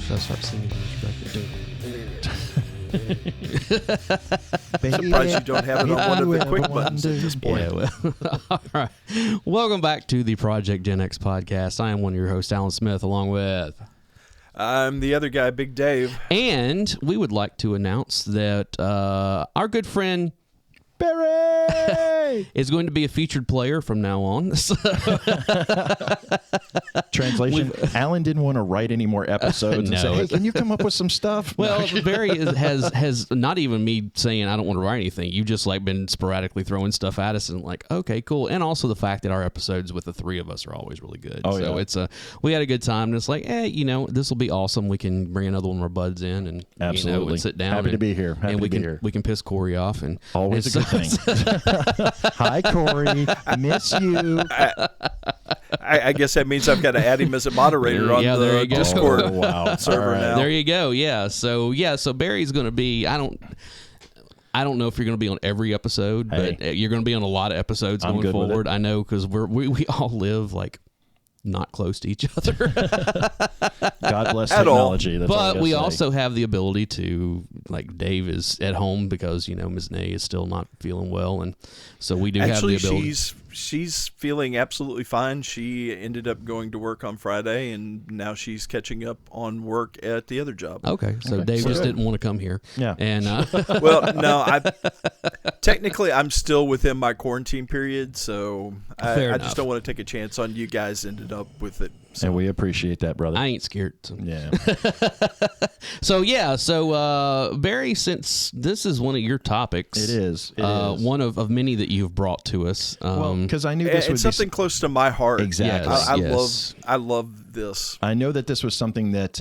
Should I start singing I'm surprised you don't have it on one of the quick buttons at this point. Yeah, well, all right. Welcome back to the Project GenX podcast. I am one of your hosts, Alan Smith, along with... I'm the other guy, Big Dave. And we would like to announce that our good friend... Barry is going to be a featured player from now on. Translation: Alan didn't want to write any more episodes and say, "Hey, can you come up with some stuff?" Well, Barry has not even me saying I don't want to write anything. You just like been sporadically throwing stuff at us and like, okay, cool. And also the fact that our episodes with the three of us are always really good. Oh, so yeah. it's we had a good time, and it's like, this will be awesome. We can bring another one of our buds in and absolutely and sit down. Happy to be here. Happy and we to be can here. we can piss Corey off and Always a good thing. Hi, Corey. Miss you. I guess that means I've got to add him as a moderator on the Discord server now. There you go. Yeah. So Barry's going to be. I don't know if you're going to be on every episode, but you're going to be on a lot of episodes going forward. I know because we all live like not close to each other. God bless technology. That's but we also have the ability to, like, Dave is at home because Ms. Nay is still not feeling well, and so we do have the ability. She's feeling absolutely fine. She ended up going to work on Friday, and now she's catching up on work at the other job. Okay, so Dave just didn't want to come here. Yeah. And well, no, technically I'm still within my quarantine period, so I just don't want to take a chance on you guys ended up with it. So. And we appreciate that, brother. I ain't scared. So. Yeah. So Barry, since this is one of your topics, it is. One of many that you've brought to us. Because I knew this would be something close to my heart. Exactly. I love this. I know that this was something that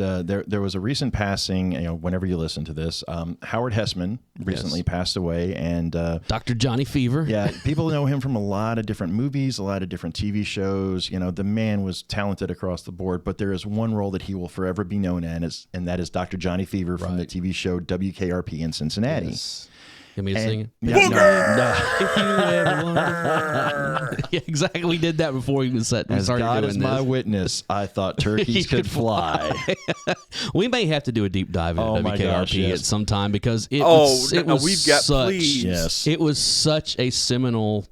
there was a recent passing. Whenever you listen to this, Howard Hessman recently passed away, and Dr. Johnny Fever. Yeah, people know him from a lot of different movies, a lot of different TV shows. The man was talented across the board, but there is one role that he will forever be known as, and that is Dr. Johnny Fever from the TV show WKRP in Cincinnati. Yes. You want me to sing it? Yeah, no. If you ever wonder. Yeah, exactly. We did that before we started As God doing is this. my witness, I thought turkeys could fly. We may have to do a deep dive into WKRP at some time because it was such a seminal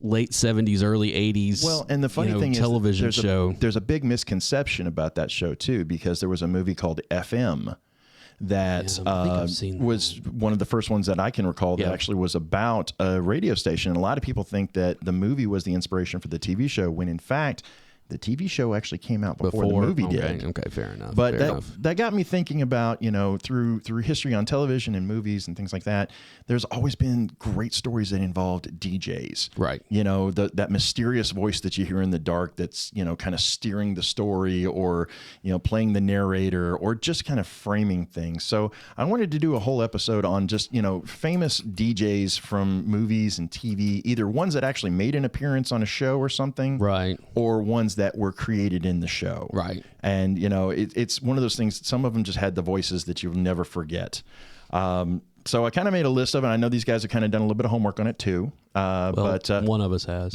late 70s, early 80s. Well, and the funny thing television is show. There's a big misconception about that show too, because there was a movie called FM that was one of the first ones that I can recall that actually was about a radio station. And a lot of people think that the movie was the inspiration for the TV show, when in fact the TV show actually came out before the movie did. Okay, fair enough. But that got me thinking about, through history on television and movies and things like that, there's always been great stories that involved DJs. Right. That mysterious voice that you hear in the dark that's, kind of steering the story, or, playing the narrator, or just kind of framing things. So I wanted to do a whole episode on just, famous DJs from movies and TV, either ones that actually made an appearance on a show or something. Right. Or ones that were created in the show. Right. And, it's one of those things, some of them just had the voices that you'll never forget. So I kind of made a list of it. I know these guys have kind of done a little bit of homework on it too. But one of us has.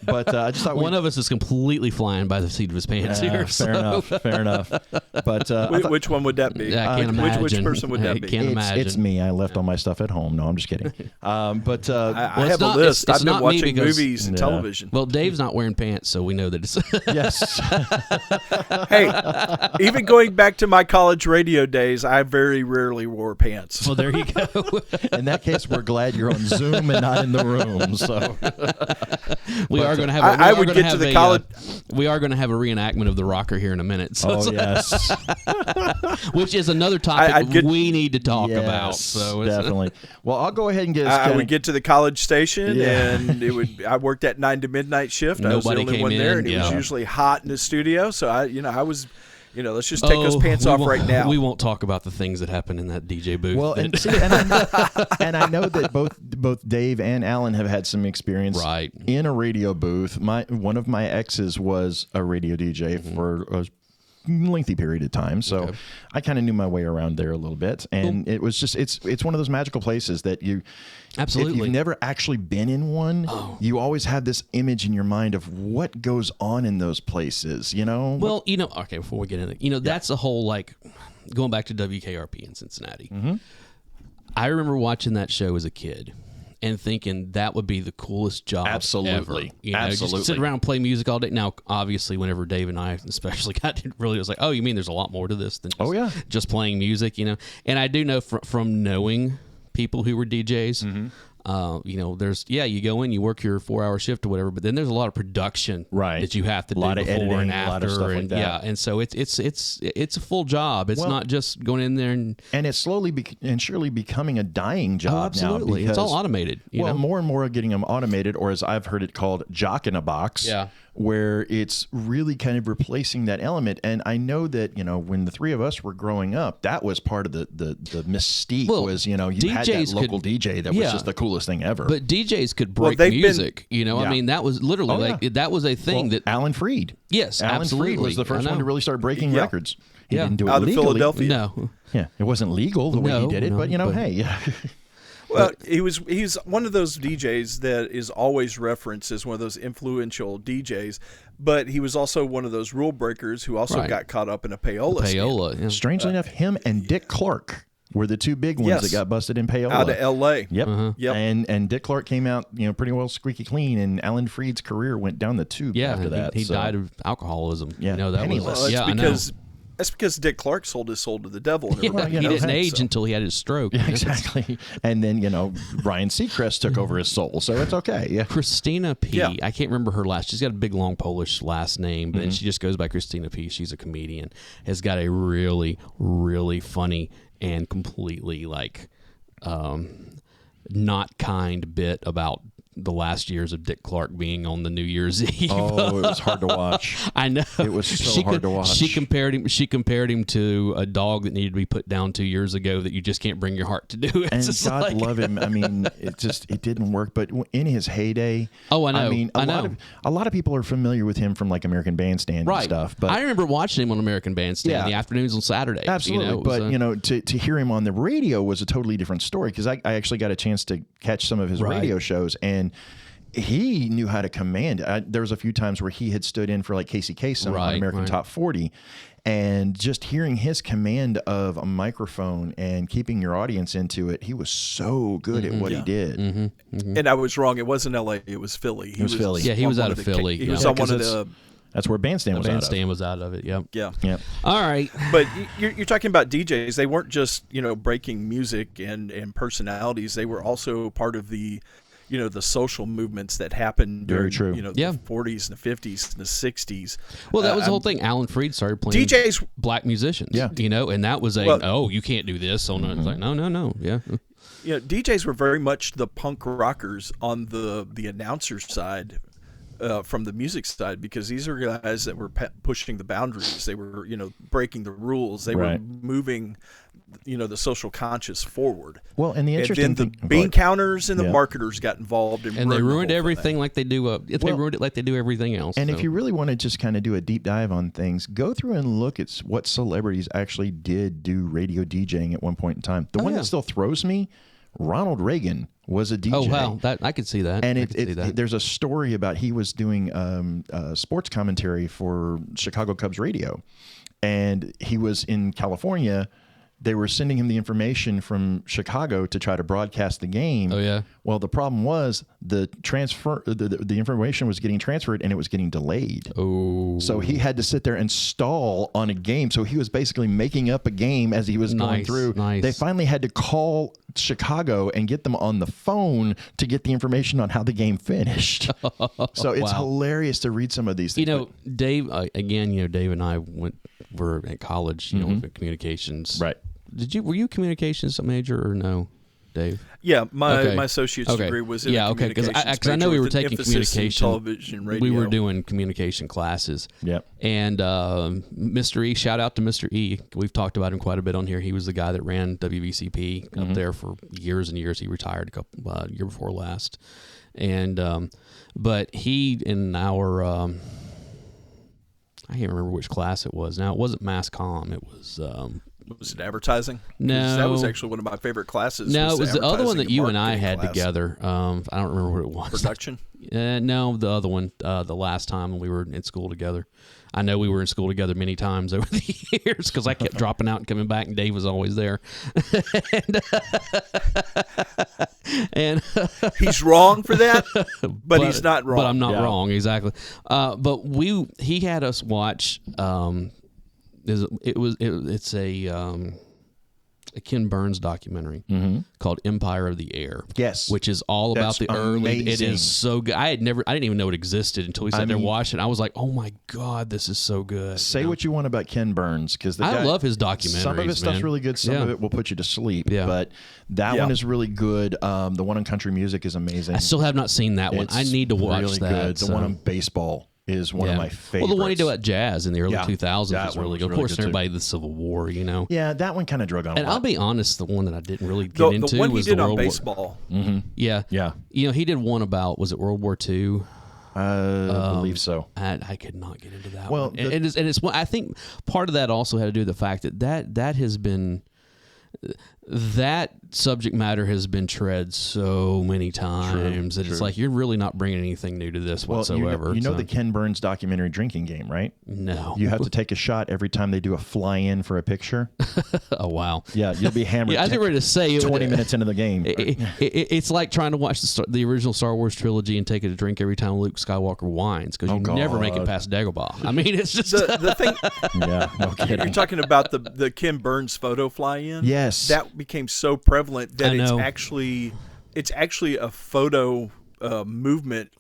But I just thought one of us is completely flying by the seat of his pants here. Fair enough. But which one would that be? I can't imagine. Which person would that be? Can't imagine. It's me. I left all my stuff at home. No, I'm just kidding. But I have a list. I've been watching movies and television. Well, Dave's not wearing pants, so we know that it's yes. Hey, even going back to my college radio days, I very rarely wore pants. Well, there you go. In that case, we're glad you're on Zoom and not in the room. So we are going to have. We are going to have a reenactment of the rocker here in a minute. So yes, which is another topic we need to talk about. So definitely. Well, I'll go ahead and get. I would get to the college station, and I worked at 9 to midnight shift. I was the only one there, and it was usually hot in the studio. So I was. Let's just take those pants off right now. We won't talk about the things that happen in that DJ booth. Well, and I know that both Dave and Alan have had some experience in a radio booth. One of my exes was a radio DJ for lengthy period of time. So I kind of knew my way around there a little bit. And it was just, it's one of those magical places that you, absolutely, if you've never actually been in one, you always have this image in your mind of what goes on in those places, you know? Well, you know, okay, before we get into it, you know, that's a whole, like, going back to WKRP in Cincinnati. I remember watching that show as a kid and thinking that would be the coolest job ever. You know, just sit around and play music all day. Now, obviously, whenever Dave and I especially got to really, it was like, oh, you mean there's a lot more to this than just playing music, you know? And I do know from knowing people who were DJs, you know, there's, you go in, you work your 4-hour shift or whatever, but then there's a lot of production that you have to do before editing, and after. A lot of stuff like that. Yeah, and so it's a full job. It's not just going in there and it's slowly and surely becoming a dying job absolutely. now. It's all automated. More and more are getting them automated, or as I've heard it called, jock in a box. Yeah. Where it's really kind of replacing that element. And I know that, you know, when the three of us were growing up, that was part of the mystique was, you know, you had that local DJ that was just the coolest thing ever. But DJs could break music, you know, I mean, that was literally that was a thing that Alan Freed. Yes, Alan absolutely. Freed was the first one to really start breaking records. He didn't do it out legally. of Philadelphia. No. Yeah, it wasn't legal the way he did it, but, you know, hey. Well, he's one of those DJs that is always referenced as one of those influential DJs, but he was also one of those rule breakers who also got caught up in a payola. Yeah. Strangely enough, him and Dick Clark were the two big ones that got busted in payola. Out of L.A. Yep. And Dick Clark came out, you know, pretty well squeaky clean, and Alan Freed's career went down the tube after that. He died of alcoholism. Yeah, you know, that penniless. was That's because Dick Clark sold his soul to the devil. And he didn't age until he had his stroke. Yeah, exactly. And then, you know, Ryan Seacrest took over his soul, so it's okay. Yeah. Christina P. I can't remember her last. She's got a big, long Polish last name, but she just goes by Christina P. She's a comedian. Has got a really, really funny and completely, like, not kind bit about the last years of Dick Clark being on the New Year's Eve. Oh, it was hard to watch. I know. It was so hard to watch. She compared him to a dog that needed to be put down 2 years ago that you just can't bring your heart to do. And God love him. I mean, it didn't work. But in his heyday, I know. I mean, a lot of people are familiar with him from like American Bandstand and stuff. But I remember watching him on American Bandstand in the afternoons on Saturday. Absolutely. You know, but you know, to hear him on the radio was a totally different story, because I actually got a chance to catch some of his radio shows, and he knew how to command. There was a few times where he had stood in for like Casey Kasem on American Top 40, and just hearing his command of a microphone and keeping your audience into it, he was so good at what he did. And I was wrong. It wasn't L.A. It was Philly. It was Philly. Yeah, he was out of Philly. He was on one of the... That's where Bandstand was out of. Bandstand was out of it, Yeah. All right. But you're talking about DJs. They weren't just, you know, breaking music and personalities. They were also part of the, you know, the social movements that happened during, you know, the 40s and the 50s and the 60s. Well, that was the whole thing. Alan Freed started playing DJs, black musicians, you know, and that was you can't do this. So it's like, no. Yeah. You know, DJs were very much the punk rockers on the announcer side. From the music side, because these are guys that were pushing the boundaries. They were, you know, breaking the rules. They were moving, you know, the social conscious forward. Well, and the interesting thing, the bean counters and the marketers got involved, and they ruined everything like they do. They ruined it like they do everything else. And if you really want to just kind of do a deep dive on things, go through and look at what celebrities actually did do radio DJing at one point in time. The one that still throws me, Ronald Reagan was a DJ. Oh, wow. I could see that. And there's a story about he was doing sports commentary for Chicago Cubs radio. And he was in California. They were sending him the information from Chicago to try to broadcast the game. Oh, yeah. Well, the problem was the information was getting transferred, and it was getting delayed. Oh. So he had to sit there and stall on a game. So he was basically making up a game as he was going through. Nice. They finally had to call Chicago and get them on the phone to get the information on how the game finished. So it's hilarious to read some of these things. You know, Dave, again, you know, Dave and I were at college, you know, communications. Right. Were you communications major or no, Dave? Yeah, my associate's degree was in communications. Because I know we were taking communication. Television, radio. We were doing communication classes. Yep. And Mr. E, shout out to Mr. E. We've talked about him quite a bit on here. He was the guy that ran WVCP up there for years and years. He retired year before last. And but he in our I can't remember which class it was. Now, it wasn't mass comm. It was... was it advertising? No. That was actually one of my favorite classes. No, it was the other one that you and I had class. together. I don't remember what it was. Production? No, the other one, the last time we were in school together. I know we were in school together many times over the years because I kept dropping out and coming back, and Dave was always there. and he's wrong for that, but he's not wrong. But I'm not wrong, exactly. But he had us watch. It's a Ken Burns documentary called Empire of the Air. Yes, which is all about the early. It is so good. I didn't even know it existed until we sat there watching. I was like, oh my god, this is so good. Say what you want about Ken Burns, because I love his documentaries. Some of his stuff's really good. Some of it will put you to sleep. Yeah. But that one is really good. The one on country music is amazing. I still have not seen that one. I need to watch really that. Good. The one on baseball is one of my favorites. Well, the one he did about jazz in the early 2000s was really good. Of course, everybody, the Civil War, Yeah, that one kind of drug on. And I'll be honest, the one that I didn't really get into one was he did the on World baseball. War. Yeah. He did one about, was it World War II? I believe so. I could not get into that one. And it's I think part of that also had to do with the fact that has been... That subject matter has been tread so many times that it's like you're really not bringing anything new to this whatsoever. You know the Ken Burns documentary drinking game, right? No. You have to take a shot every time they do a fly-in for a picture. Oh, wow. Yeah, you'll be hammered. I was ready to say 20 minutes into the game. It's like trying to watch the original Star Wars trilogy and take a drink every time Luke Skywalker whines because you never make it past Dagobah. I mean, it's just... the thing... Yeah, no kidding. You're talking about the Ken Burns photo fly-in? Yes. That became so prevalent that it's actually a photo movement,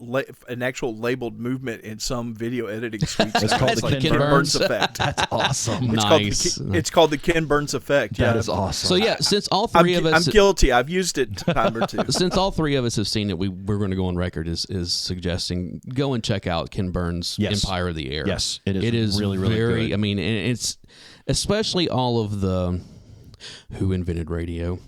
an actual labeled movement in some video editing suites. It's called the Ken Burns effect. That's awesome. It's called the Ken Burns effect. That is awesome. So since all three of us, I'm guilty. I've used it a time or two. Since all three of us have seen it, we're going to go on record is suggesting go and check out Ken Burns' Empire of the Air. Yes, it is really, really very good. I mean, it's especially all of the who invented radio.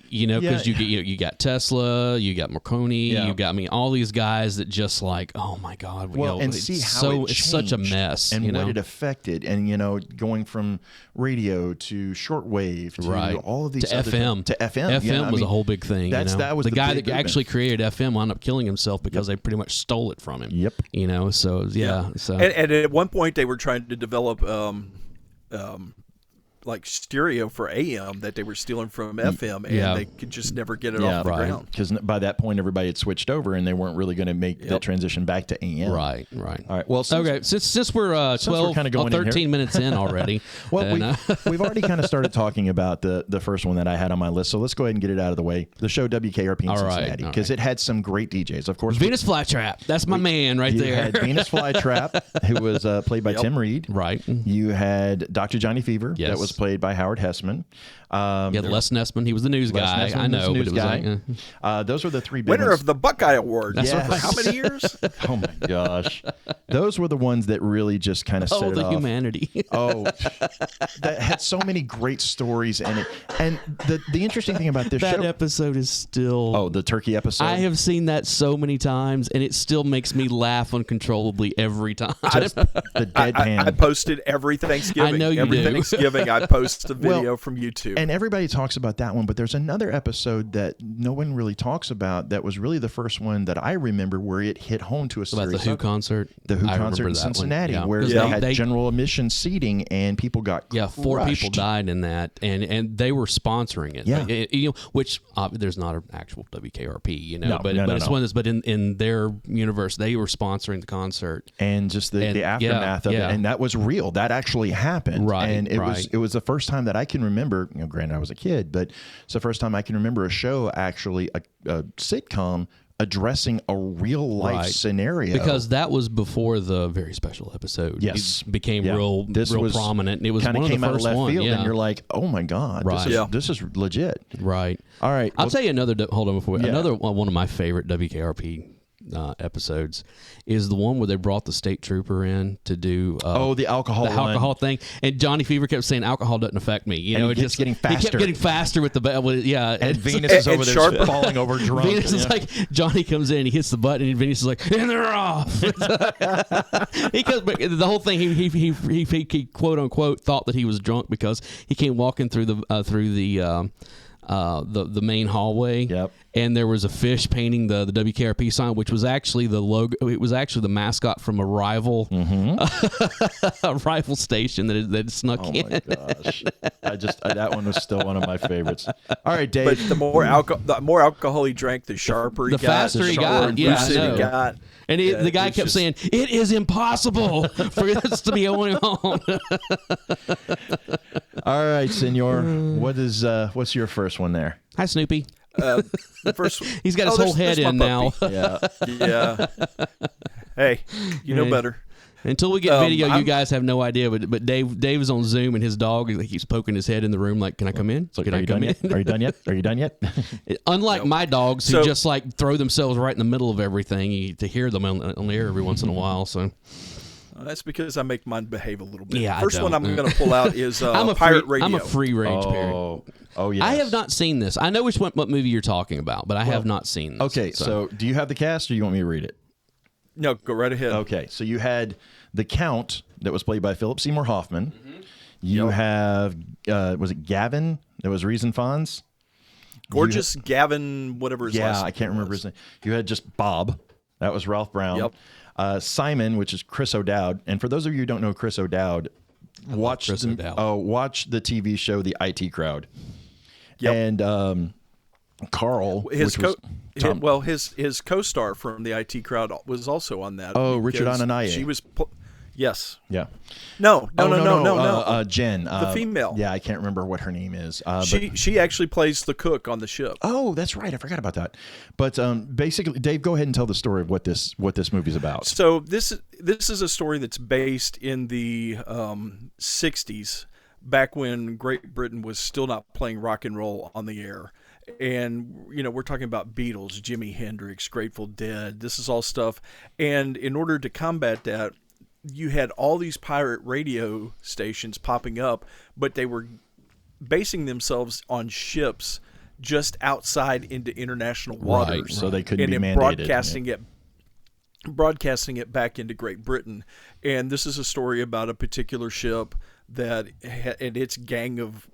Because you got Tesla, you got Marconi, you got all these guys that just like, oh my God, and see how it's such a mess, and what it affected, and going from radio to shortwave to all of these to FM to FM. FM was a whole big thing. That was the guy that actually created FM wound up killing himself because they pretty much stole it from him. Yep. So So and at one point they were trying to develop like stereo for AM that they were stealing from FM, and they could just never get it off the ground. Because by that point, everybody had switched over, and they weren't really going to make that transition back to AM. Right. All right. Well, since we're 13 minutes in already. Well, we've already kind of started talking about the first one that I had on my list, so let's go ahead and get it out of the way. The show WKRP in Cincinnati, because it had some great DJs. Of course, Venus Flytrap. That's my man right there. You had Venus Flytrap, who was played by Tim Reed. Right. You had Dr. Johnny Fever. Yes. That was played by Howard Hessman. Les Nessman. He was the news guy. Nessman, I know. News guy. Those were the three big winner ones. of the Buckeye Award. Yes. For how many years? Oh my gosh. Those were the ones that really just kind of set it the off. humanity. That had so many great stories in it. And the interesting thing about this show... That episode is still... the turkey episode? I have seen that so many times, and it still makes me laugh uncontrollably every time. The deadpan. I posted every Thanksgiving. I know you do. Thanksgiving, I post a video from YouTube. And everybody talks about that one, but there's another episode that no one really talks about that was really the first one that I remember where it hit home to a series. About the Who concert? The Who concert in Cincinnati, where they had general admission seating and people got crushed. 4 people died in that, and they were sponsoring it. Yeah. Which there's not an actual WKRP, but it's no. one that's, but in their universe, they were sponsoring the concert. And just the aftermath of it. And that was real. That actually happened. Right. And it was the first time that I can remember, granted I was a kid, but it's the first time I can remember a show actually, a sitcom, addressing a real life scenario, because that was before the very special episode. Yes, it became real prominent. And it was one of the came out of first left one. field, and you're like, oh my god, this is legit. Right. All right, I'll tell you another. Hold on before another one of my favorite WKRP episodes is the one where they brought the state trooper in to do the alcohol thing, and Johnny Fever kept saying alcohol doesn't affect me. You know, it just getting faster. He kept getting faster with the and Venus is over there falling over drunk. Venus is like, Johnny comes in, he hits the button, and Venus is like, and they're off. The whole thing, he quote unquote thought that he was drunk because he came walking through the main hallway. Yep. And there was a fish painting the WKRP sign, which was actually the logo. It was actually the mascot from a rival, a rival station that snuck in. Oh my gosh! That one was still one of my favorites. All right, Dave. But the more alcohol he drank, the sharper he got. The faster he got. Yeah, I know. He got. And the guy kept saying, "It is impossible for this to be going on." All right, Senor. What's your first one there? Hi, Snoopy. The first, he's got his whole head in now. Yeah. Hey, you know better. Until we get video, you guys have no idea. But Dave is on Zoom, and his dog keeps poking his head in the room like, "Can I come in? Can I come in? Are you done yet? Are you done yet?" Unlike my dogs, who just like throw themselves right in the middle of everything to hear them on the air every once in a while. So. That's because I make mine behave a little bit. Yeah, First one I'm going to pull out is Pirate Radio. I'm a free range parent. Oh, yes. I have not seen this. I know what movie you're talking about, but I have not seen this. Okay, so do you have the cast, or you want me to read it? No, go right ahead. Okay, so you had the Count that was played by Philip Seymour Hoffman. Mm-hmm. You have, was it Gavin that was Reese and Fonz? Gorgeous Gavin, whatever his last name I can't remember his name. You had just Bob. That was Ralph Brown. Yep. Simon, which is Chris O'Dowd. And for those of you who don't know Chris O'Dowd, watch the TV show The IT Crowd. Yep. And Carl, his co-star from The IT Crowd was also on that. Oh, Richard Ananaye. She was, yes. Yeah. No. Jen, the female. Yeah, I can't remember what her name is. She actually plays the cook on the ship. Oh, that's right. I forgot about that. But basically, Dave, go ahead and tell the story of what this movie's about. So this is a story that's based in the 60s, back when Great Britain was still not playing rock and roll on the air. And, we're talking about Beatles, Jimi Hendrix, Grateful Dead. This is all stuff. And in order to combat that, you had all these pirate radio stations popping up, but they were basing themselves on ships just outside into international waters. Right. So they couldn't be mandated. Broadcasting it back into Great Britain. And this is a story about a particular ship and its gang of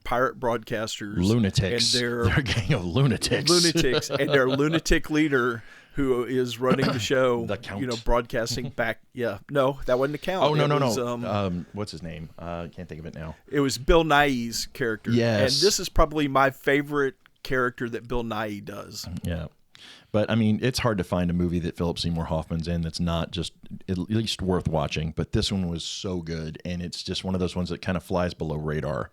pirate broadcasters. Lunatics. And they're a gang of lunatics. And their lunatic leader, who is running the show, the Count. Broadcasting back. Yeah. No, that wasn't the Count. Oh, no. What's his name? I can't think of it now. It was Bill Nighy's character. Yes. And this is probably my favorite character that Bill Nighy does. Yeah. But, I mean, it's hard to find a movie that Philip Seymour Hoffman's in that's not just at least worth watching. But this one was so good, and it's just one of those ones that kind of flies below radar.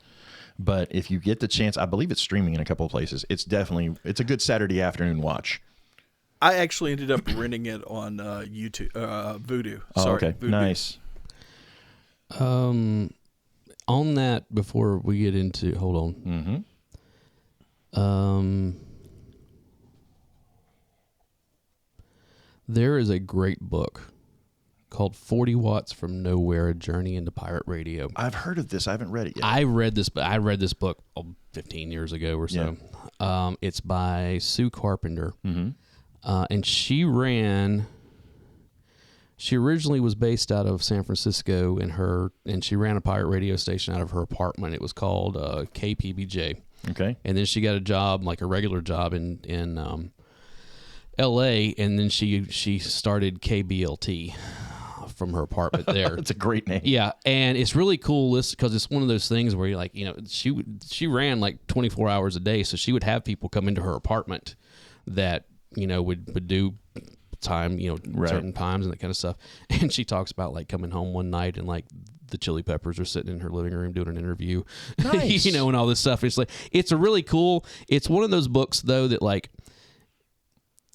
But if you get the chance, I believe it's streaming in a couple of places. It's a good Saturday afternoon watch. I actually ended up renting it on YouTube, Vudu. Okay, Vudu. Nice. On that, before we get into, hold on. Mm-hmm. There is a great book called 40 Watts from Nowhere, A Journey into Pirate Radio. I've heard of this. I haven't read it yet. I read this book 15 years ago or so. Yeah. It's by Sue Carpenter. Mm-hmm. And she originally was based out of San Francisco, and she ran a pirate radio station out of her apartment. It was called KPBJ. Okay. And then she got a job, like a regular job in L.A., and then she started KBLT from her apartment there. It's a great name. Yeah, and it's really cool because it's one of those things where you're like, she ran like 24 hours a day, so she would have people come into her apartment that would do time, right. certain times and that kind of stuff. And she talks about like coming home one night and like the Chili Peppers are sitting in her living room doing an interview, nice. And all this stuff. It's like, it's a really cool, it's one of those books though that like,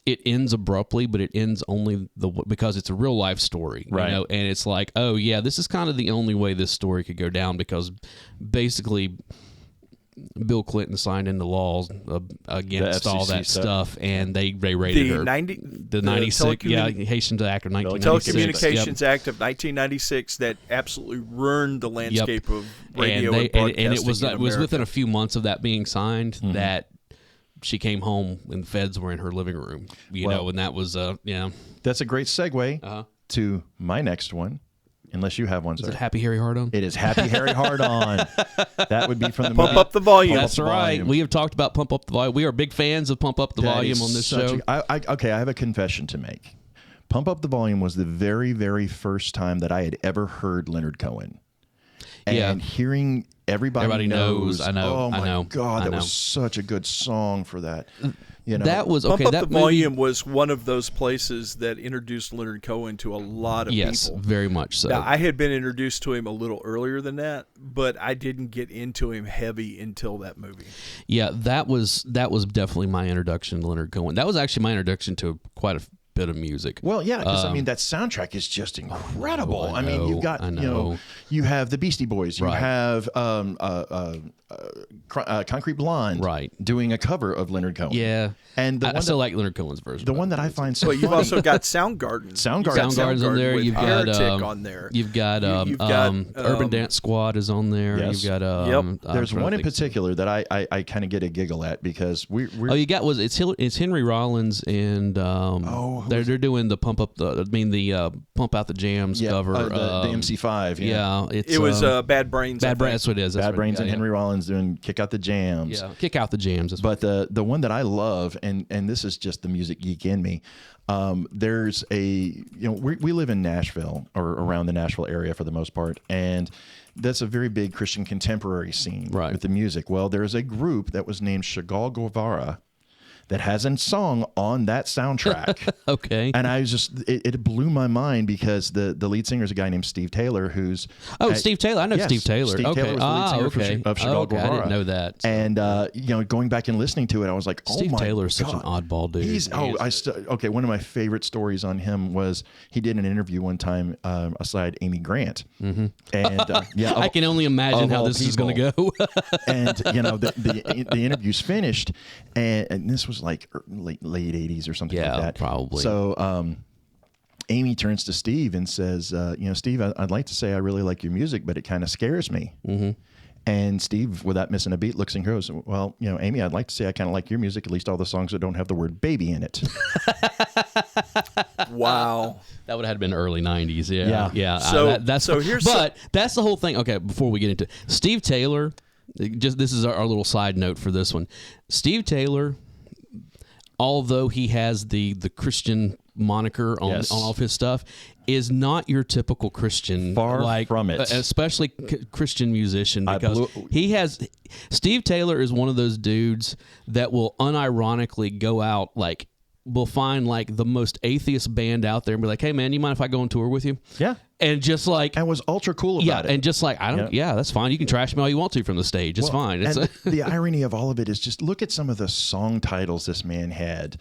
it ends abruptly, but it ends only because it's a real life story, right. And it's like, oh yeah, this is kind of the only way this story could go down, because basically Bill Clinton signed into laws against all that stuff, and they raided her. The 96, Haitian Act of 1996. Telecommunications Act of 1996 that absolutely ruined the landscape of radio and broadcasting and it was in was within a few months of that being signed that she came home and the feds were in her living room. You know, and that was That's a great segue to my next one. Unless you have one, sir. Is it Happy Harry Hard-On? It is Happy Harry Hard-On. That would be from the Pump Up the Volume. That's right. We have talked about Pump Up the Volume. We are big fans of Pump Up the Volume on this show. Okay, I have a confession to make. Pump Up the Volume was the very, very first time that I had ever heard Leonard Cohen. And hearing Everybody Knows. I know. Oh, my God. That was such a good song for that. You know, that was Pump Up the Volume was one of those places that introduced Leonard Cohen to a lot of people. Yes, very much so. Now, I had been introduced to him a little earlier than that, but I didn't get into him heavy until that movie. Yeah, that was definitely my introduction to Leonard Cohen. That was actually my introduction to quite a bit of music. Well, yeah, because I mean that soundtrack is just incredible. I mean, you've got you have the Beastie Boys, you have Concrete Blonde, doing a cover of Leonard Cohen. Yeah, and I still like Leonard Cohen's version. The one that I find so. Well, you've also got Soundgarden. Soundgarden's on there. You've got Heretic on there. You've got Urban Dance Squad is on there. Yes. You've got There's one in particular that I kind of get a giggle at because we're it's Henry Rollins and they're doing the Pump Out the Jams cover. The MC5. Yeah, it was Bad Brains. Bad Brains. That's what it is. Bad Brains and Henry Rollins doing Kick Out the Jams. Yeah, Kick Out the Jams. But the one that I love, and this is just the music geek in me. There's we live in Nashville or around the Nashville area for the most part, and that's a very big Christian contemporary scene with the music. Well, there's a group that was named Chagall Guevara that has a song on that soundtrack. Okay. And I was just, it blew my mind because the lead singer is a guy named Steve Taylor who's... Steve Taylor. I know Steve Taylor. Steve Taylor was the lead singer of Chagall Guevara. I didn't know that. So. And, going back and listening to it, I was like, Steve Taylor is such an oddball dude. One of my favorite stories on him was he did an interview one time aside Amy Grant. Mm-hmm. And I can only imagine how this is going to go. And, the interview's finished, and this was like late 80s or something like that. Probably. So Amy turns to Steve and says, Steve, I'd like to say I really like your music, but it kind of scares me. Mm-hmm. And Steve, without missing a beat, looks and goes, well, Amy, I'd like to say I kind of like your music, at least all the songs that don't have the word baby in it. Wow. That would have been early 90s. Yeah. But that's the whole thing. Okay, before we get into Steve Taylor, this is our little side note for this one. Steve Taylor, although he has the Christian moniker on all of his stuff, is not your typical Christian. Far from it. Especially Christian musician, because Steve Taylor is one of those dudes that will unironically go out, will find the most atheist band out there and be like, hey man, you mind if I go on tour with you? Yeah. And just and was ultra cool about it. And just that's fine. You can trash me all you want to from the stage. It's fine. The irony of all of it is just look at some of the song titles this man had.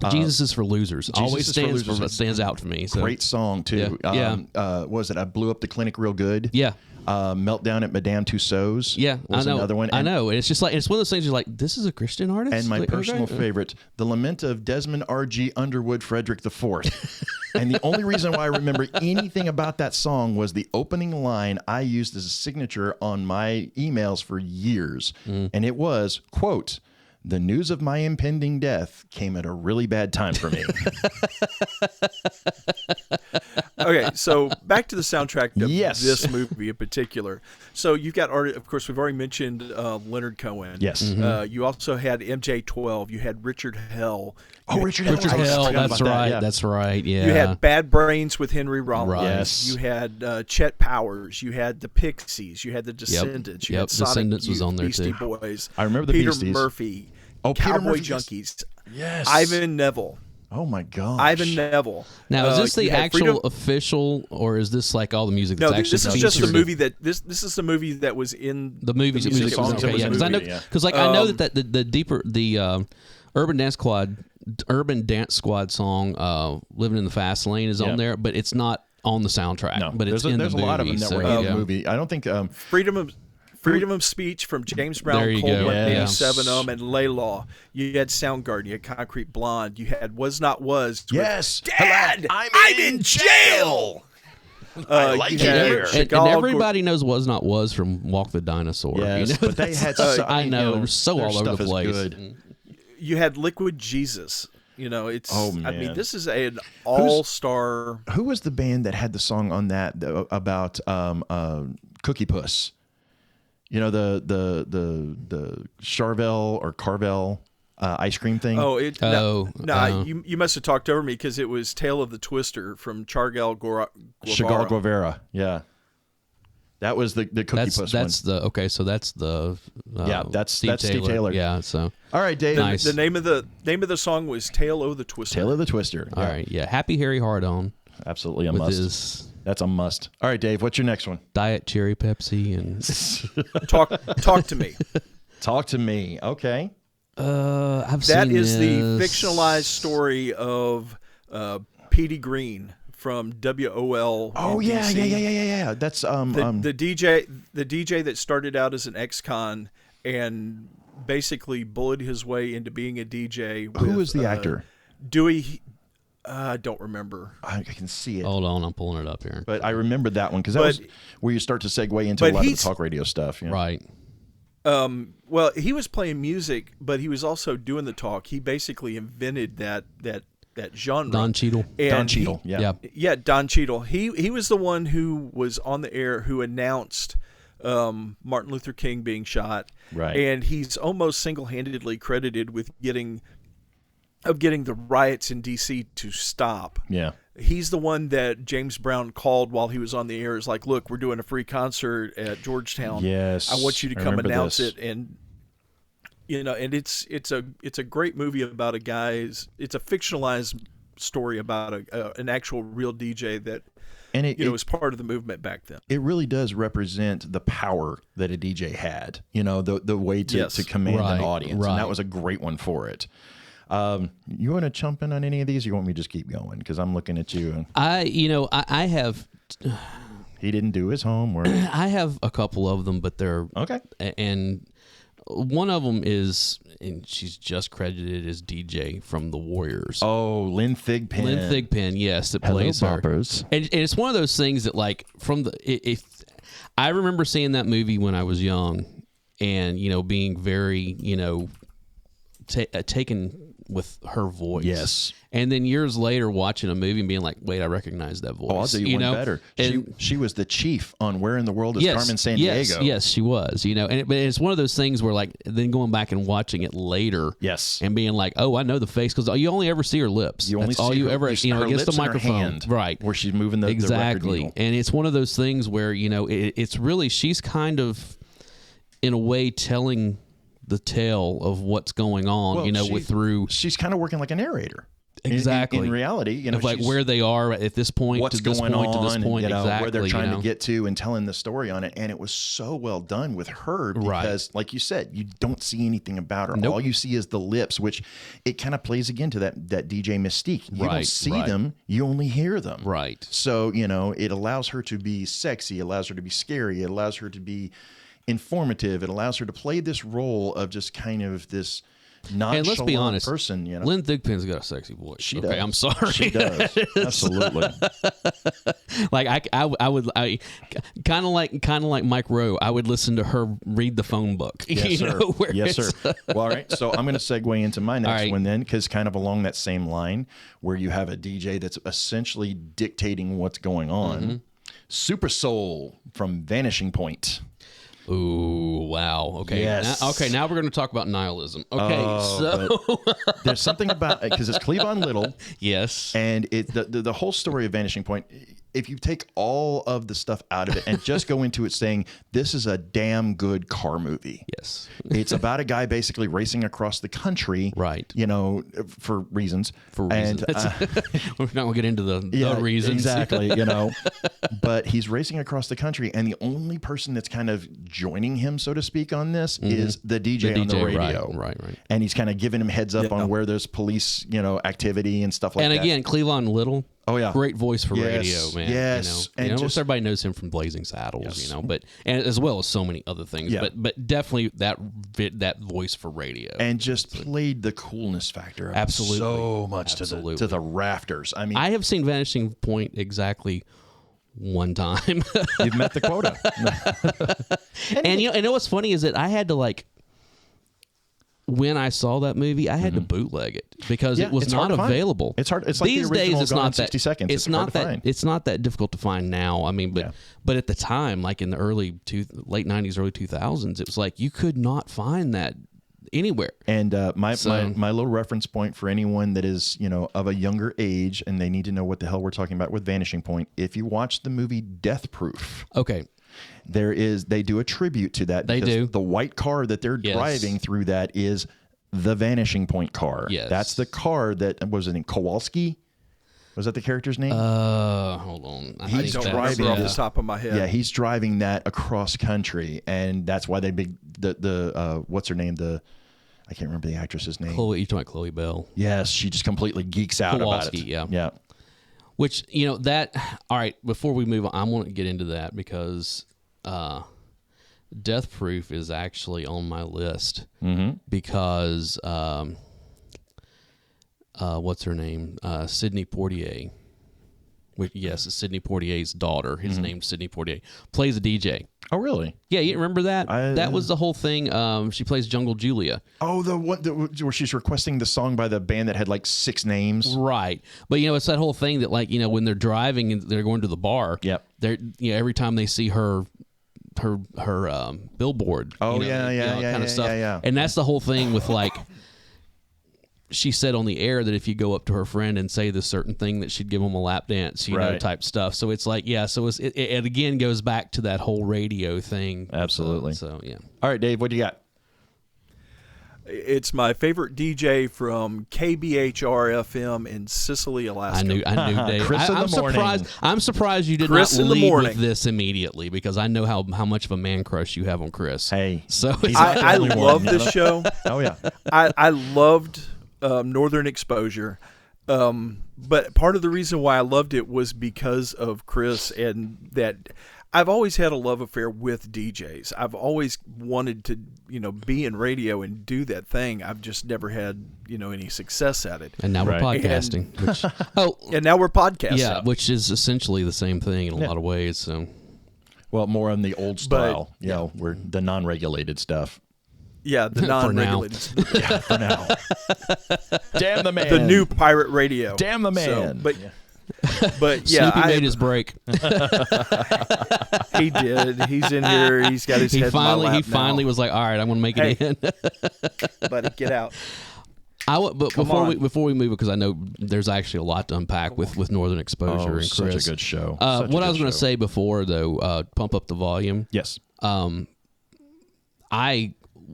Jesus is for Losers. Always stands out for me. So. Great song too. What was it? I Blew Up the Clinic Real Good. Yeah. Meltdown at Madame Tussauds. Yeah, was another one. I know. And it's just it's one of those things you're like, this is a Christian artist? And my personal favorite, The Lament of Desmond R.G. Underwood Frederick IV. And the only reason why I remember anything about that song was the opening line I used as a signature on my emails for years. And it was, quote, the news of my impending death came at a really bad time for me. Okay, so back to the soundtrack of this movie in particular. So you've got, of course, we've already mentioned Leonard Cohen. Yes. You also had MJ-12. You had Richard Hell. Richard Hell. That's right. Yeah. That's right. Yeah. You had Bad Brains with Henry Rollins. Right. Yes. You had Chet Powers. You had the Pixies. You had the Descendants. You had Sonic Descendants Youth, was on there Beastie too. Boys. I remember the Peter Beasties. Murphy. Cowboy Junkies. Yes. Ivan Neville. Oh my gosh. Ivan Neville. Now, is this the actual official, or is this all the music that's actually? No, this is just the movie this is the movie that was in the movies. The music songs. Okay, because I know I know that the Urban Dance Squad song, "Living in the Fast Lane" is on there, but it's not on the soundtrack. No, but it's in the movie. There's a lot of them that were in the movie. I don't think Freedom of Speech from James Brown, There you Cold go. One, Yes. 87 and Laylaw. You had Soundgarden, you had Concrete Blonde, you had Was Not Was. Yes. Dad, I'm in jail. I like it here. And everybody knows Was Not Was from Walk the Dinosaur. Yes, you know? but they had I know, they're so their all over stuff the is place. good. You had Liquid Jesus. You know, it's. Oh, man. I mean, this is an all-star. Who was the band that had the song on that about Cookie Puss? You know, the Charvel or Carvel ice cream thing. Oh, you must have talked over me because it was Tale of the Twister from Chagall Guevara. Yeah, that was the Cookie Puss one. That's the that's Steve Taylor. Yeah, so all right, Dave. Nice. The name of the song was Tale of the Twister. Tale of the Twister. All right, yeah. Happy Harry Hardon. Absolutely a with must. His That's a must. All right, Dave. What's your next one? Diet Cherry Pepsi and talk to me. Talk to me. Okay. I've That seen is the this. fictionalized story of Petey Green from WOL. Oh in yeah, DC. yeah. That's the DJ that started out as an ex-con and basically bullied his way into being a DJ. Who was the actor? Dewey. I don't remember. I can see it. Hold on, I'm pulling it up here. But I remember that one because that was where you start to segue into a lot of the talk radio stuff. You know? Right. Well, he was playing music, but he was also doing the talk. He basically invented that genre. Don Cheadle. Don Cheadle. Yeah, Don Cheadle. He was the one who was on the air who announced Martin Luther King being shot. Right. And he's almost single-handedly credited with getting the riots in D.C. to stop. Yeah. He's the one that James Brown called while he was on the air. Is like, look, we're doing a free concert at Georgetown. Yes, I want you to come announce this. it. And and it's a great movie about a guy's. It's a fictionalized story about an actual real DJ that was part of the movement back then. It really does represent the power that a DJ had. You know, the way to command an audience, and that was a great one for it. You want to jump in on any of these, or you want me to just keep going? Because I'm looking at you. And I have. He didn't do his homework. I have a couple of them, but they're okay. And one of them is, and she's just credited as DJ from the Warriors. Oh, Lynn Thigpen. Lynn Thigpen, yes, that plays her. And it's one of those things that, like, I remember seeing that movie when I was young, and being very taken with her voice. Yes. And then years later watching a movie and being like, wait, I recognize that voice. Oh, I'll do you one better. She was the chief on Where in the World is Carmen Sandiego. Yes, she was. But it's one of those things where, like, then going back and watching it later. Yes. And being like, oh, I know the face, because you only ever see her lips. You only That's all see you her, ever, her against the microphone. Hand, right. Where she's moving the record needle. And it's one of those things where, it's really, she's kind of, in a way, telling the tale of what's going on, she's kind of working like a narrator. Exactly. In reality, of like where they are at this point, what's to this going point, on, to this point, exactly, where they're trying to get to, and telling the story on it. And it was so well done with her because, like you said, you don't see anything about her. Nope. All you see is the lips, which it kind of plays again to that DJ mystique. You don't see them, you only hear them. Right. So it allows her to be sexy, it allows her to be scary, it allows her to be informative, it allows her to play this role of just kind of this nonchalant and let's be honest, person. Lynn Thigpen's got a sexy voice. She does. I'm sorry. She does. Absolutely. Like I would kind of like Mike Rowe. I would listen to her read the phone book. Yes, sir. Yes, sir. Well, all right. So I'm going to segue into my next one then, because kind of along that same line, where you have a DJ that's essentially dictating what's going on. Mm-hmm. Super Soul from Vanishing Point. Ooh, wow. Okay. Yes. Now we're going to talk about nihilism. Okay, so there's something about it, because it's Cleavon Little. Yes. And the whole story of Vanishing Point, if you take all of the stuff out of it and just go into it saying, this is a damn good car movie. Yes. It's about a guy basically racing across the country. Right. For reasons. And we're not going to get into the reasons. Exactly. But he's racing across the country, and the only person that's kind of joining him, so to speak, on this is the DJ on the radio. Right. And he's kind of giving him heads up on where there's police, activity and stuff like that. And again, Cleavon Little. Oh yeah, great voice for radio, man. Yes, and just everybody knows him from Blazing Saddles, but and as well as so many other things. Yeah. But definitely that voice for radio, and just played the coolness factor of absolutely so much to the rafters. I mean, I have seen Vanishing Point exactly one time. You've met the quota. And you know what's funny is that I had to when I saw that movie, I had to bootleg it because it was not available. It's hard. It's like these the original days. It's Gone not in 60 seconds. It's not that. It's not that difficult to find now. I mean, but at the time, like in the late '90s, early 2000s, it was like you could not find that anywhere. And my little reference point for anyone that is of a younger age and they need to know what the hell we're talking about with Vanishing Point. If you watch the movie Death Proof, okay. They do a tribute to that. They do. The white car that they're driving through that is the Vanishing Point car. Yes. That's the car that was it in Kowalski? Was that the character's name? Hold on. He's driving off the top of my head. Yeah, he's driving that across country, and that's why they what's her name? I can't remember the actress's name. Chloe. You talking about Chloe Bell? Yes, she just completely geeks out Kowalski, about it. Yeah. Which that. All right. Before we move on, I want to get into that because Death Proof is actually on my list because what's her name? Sidney Poitier. Yes, it's Sidney Poitier's daughter. His name's Sidney Poitier. Plays a DJ. Oh, really? Yeah, you remember that? That was the whole thing. She plays Jungle Julia. Oh, the one where she's requesting the song by the band that had like 6 names. Right. But it's that whole thing that when they're driving and they're going to the bar. Yep. They're every time they see her billboard. Oh, kind of stuff. Yeah. And that's the whole thing with she said on the air that if you go up to her friend and say this certain thing that she'd give him a lap dance, type stuff. So it's like, so it again goes back to that whole radio thing. Absolutely. So yeah. All right, Dave, what do you got? It's my favorite DJ from KBHR FM in Sicily, Alaska. I knew Dave. Chris in the morning. I'm surprised you did Chris not lead with this immediately because I know how much of a man crush you have on Chris. Hey, so I love this show. Oh yeah, I loved Northern Exposure. But part of the reason why I loved it was because of Chris and that I've always had a love affair with DJs. I've always wanted to, be in radio and do that thing. I've just never had, any success at it. And now we're podcasting. And now we're podcasting. Yeah, which is essentially the same thing in a lot of ways. So, well, more on the old style, we're the non-regulated stuff. Yeah, the non-regulated. For now. Damn the man. The new pirate radio. Damn the man. So, but yeah, Snoopy made his break. He did. He's in here. He's got his head in my lap He finally was like, all right, I'm going to make it in. Buddy, get out. Before we move, because I know there's actually a lot to unpack with Northern Exposure and Chris. Such a good show. What I was going to say before, though, pump up the volume. Yes. I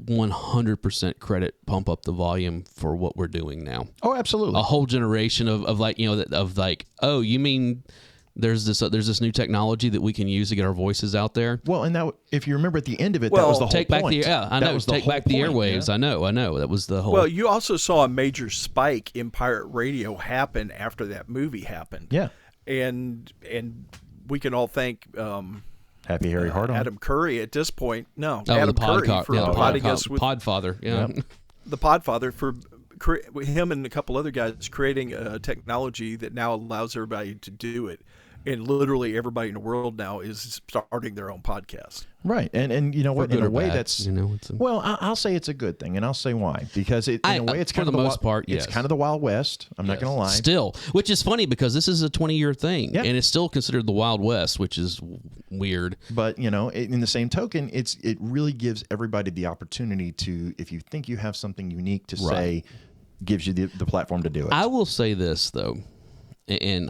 100% credit Pump Up the Volume for what we're doing now. Oh, absolutely. A whole generation of oh, you mean there's this new technology that we can use to get our voices out there. Well, and that, if you remember at the end of it, that was the whole point. I know. Take back the airwaves. Yeah. I know. That was the whole. Well, you also saw a major spike in pirate radio happen after that movie happened. Yeah. And we can all thank Happy Harry Hardon. Adam Curry at this point. No, Adam Curry for prodding us with Podfather. Yeah. The Podfather for him and a couple other guys creating a technology that now allows everybody to do it. And literally everybody in the world now is starting their own podcast. Right. And you know what? In a way, bad, that's well, I'll say it's a good thing, and I'll say why. Because in a way, it's kind of the most part. It's kind of the Wild West. I'm not going to lie. Still, which is funny because this is a 20-year thing, and it's still considered the Wild West, which is weird. But in the same token, it really gives everybody the opportunity to, if you think you have something unique to say, gives you the platform to do it. I will say this though. And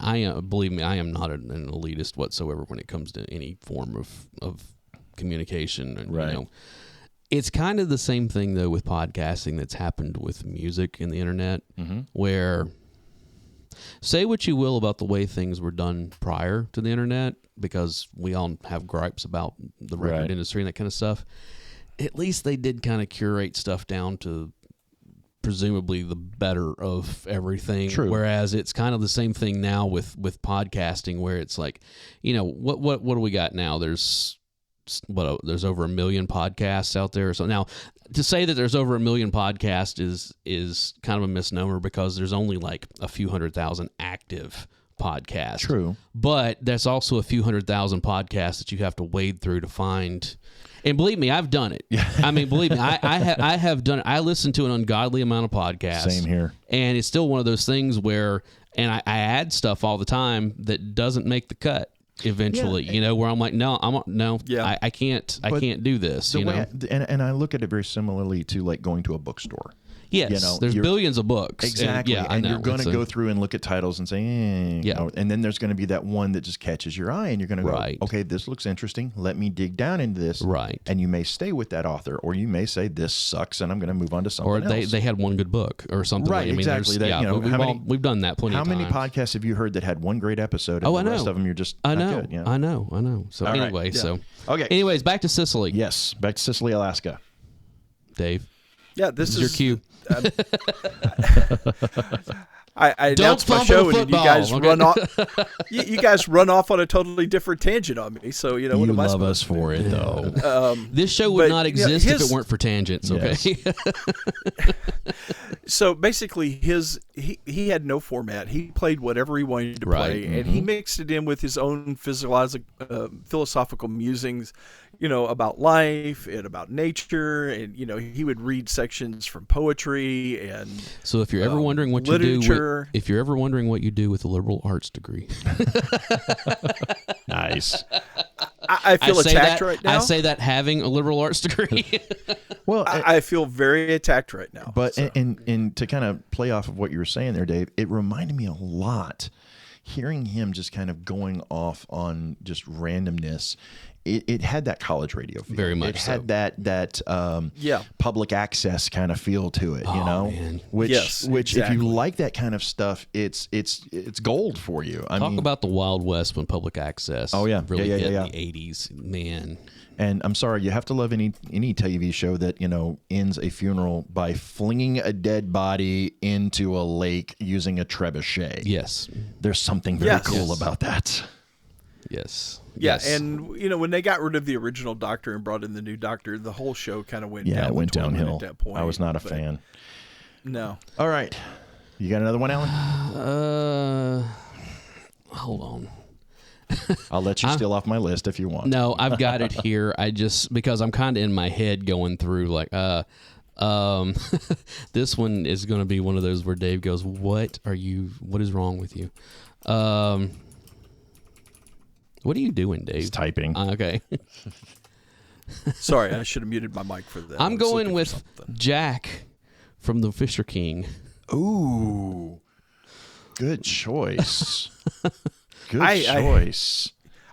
believe me, I am not an elitist whatsoever when it comes to any form of communication. And, it's kind of the same thing, though, with podcasting that's happened with music and the internet, where say what you will about the way things were done prior to the internet, because we all have gripes about the record industry and that kind of stuff. At least they did kind of curate stuff down to presumably the better of everything. True. Whereas it's kind of the same thing now with podcasting, where it's like, what do we got now? There's over 1 million podcasts out there. So now to say that there's over 1 million podcasts is kind of a misnomer, because there's only like a few 100,000 active podcasts. True. But there's also a few 100,000 podcasts that you have to wade through to find. And believe me, I've done it. I mean, believe me, I have done it. I listen to an ungodly amount of podcasts. Same here. And it's still one of those things where, and I add stuff all the time that doesn't make the cut eventually, where I'm like, I can't do this, and I look at it very similarly to like going to a bookstore. Yes, there's billions of books. Exactly. And you're going to go through and look at titles and say, and then there's going to be that one that just catches your eye, and you're going to go, okay, this looks interesting. Let me dig down into this. Right. And you may stay with that author, or you may say, this sucks, and I'm going to move on to something else. Or they had one good book or something. Right, exactly. We've done that plenty of times. How many podcasts have you heard that had one great episode, and the rest of them you're just not good? I know. So anyway, anyways, back to Sicily. Yes, back to Sicily, Alaska. Dave. Yeah, this is your cue. I announced my show, and you guys run off. You guys run off on a totally different tangent on me. So you what am I love us for it, though. This show would not exist if it weren't for tangents. Okay. Yes. So basically, he had no format. He played whatever he wanted to play, and he mixed it in with his own philosophical musings, about life and about nature, and he would read sections from poetry and. So if you're ever wondering what literature, if you're ever wondering what you do with a liberal arts degree, nice. I feel attacked right now. I say that having a liberal arts degree. Well, I feel very attacked right now. But so. and to kind of play off of what you were saying there, Dave, it reminded me a lot hearing him just kind of going off on just randomness. It had that college radio feel. Very much. It had that public access kind of feel to it, Man. Which exactly. If you like that kind of stuff, it's gold for you. Talk about the Wild West when public access. Really hit in the 80s, man. And I'm sorry, you have to love any TV show that ends a funeral by flinging a dead body into a lake using a trebuchet. Yes, there's something very cool about that. Yes. Yeah, yes. And when they got rid of the original Doctor and brought in the new Doctor, the whole show kind of went it went downhill at that point. I was not a fan. No. All right, you got another one, Alan? Hold on. I'll let you steal off my list if you want. No, I've got it here. Because I'm kind of in my head going through like, this one is going to be one of those where Dave goes, what is wrong with you? What are you doing, Dave? He's typing. Okay. Sorry, I should have muted my mic for that. I'm going with Jack from The Fisher King. Ooh. Good choice. Good choice.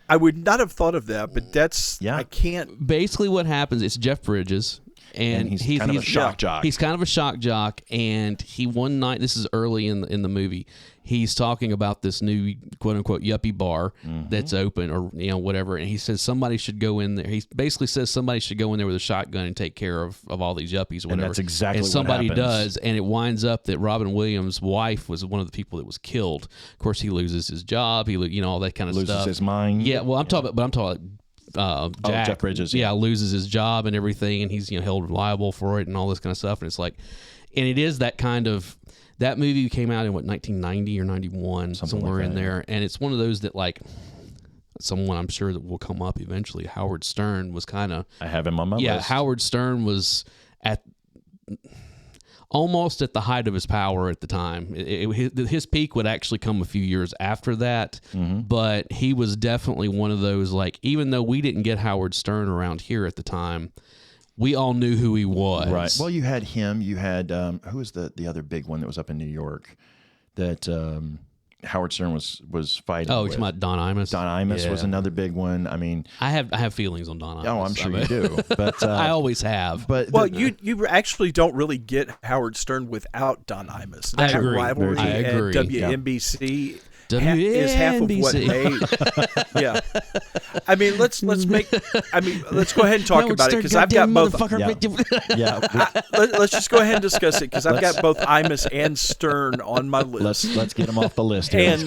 I would not have thought of that, but that's I can't. Basically, what happens? It's Jeff Bridges, and he's kind of a shock jock. He's kind of a shock jock, and he one night. This is early in the movie. He's talking about this new quote unquote yuppie bar that's open, or whatever, and he says somebody should go in there. He basically says somebody should go in there with a shotgun and take care of all these yuppies, or whatever. And that's exactly and somebody what happens. does, and it winds up that Robin Williams' wife was one of the people that was killed. Of course, he loses his job. He all that kind of stuff. Loses his mind. Yeah, well, I'm talking. Jeff Bridges. Yeah, loses his job and everything, and he's held liable for it and all this kind of stuff. And it's like, and it is that kind of. That movie came out in 1990 or 91, somewhere in there, and it's one of those that someone I'm sure that will come up eventually. Howard Stern was kind of. I have him on my list. Yeah, Howard Stern was almost at the height of his power at the time. His peak would actually come a few years after that, but he was definitely one of those, even though we didn't get Howard Stern around here at the time, we all knew who he was. Right. Well, you had him. You had, who was the other big one that was up in New York that Howard Stern was fighting Oh, with? you're talking about Don Imus? Don Imus was another big one. I mean, I have feelings on Don Imus. Oh, I'm sure you do. But I always have. But you actually don't really get Howard Stern without Don Imus. I agree. Rivalry I agree. at WNBC. is half of what made. Yeah, I mean, let's go ahead and talk about it because I've got both. Let's just go ahead and discuss it because I've got both Imus and Stern on my list. Let's get them off the list here. And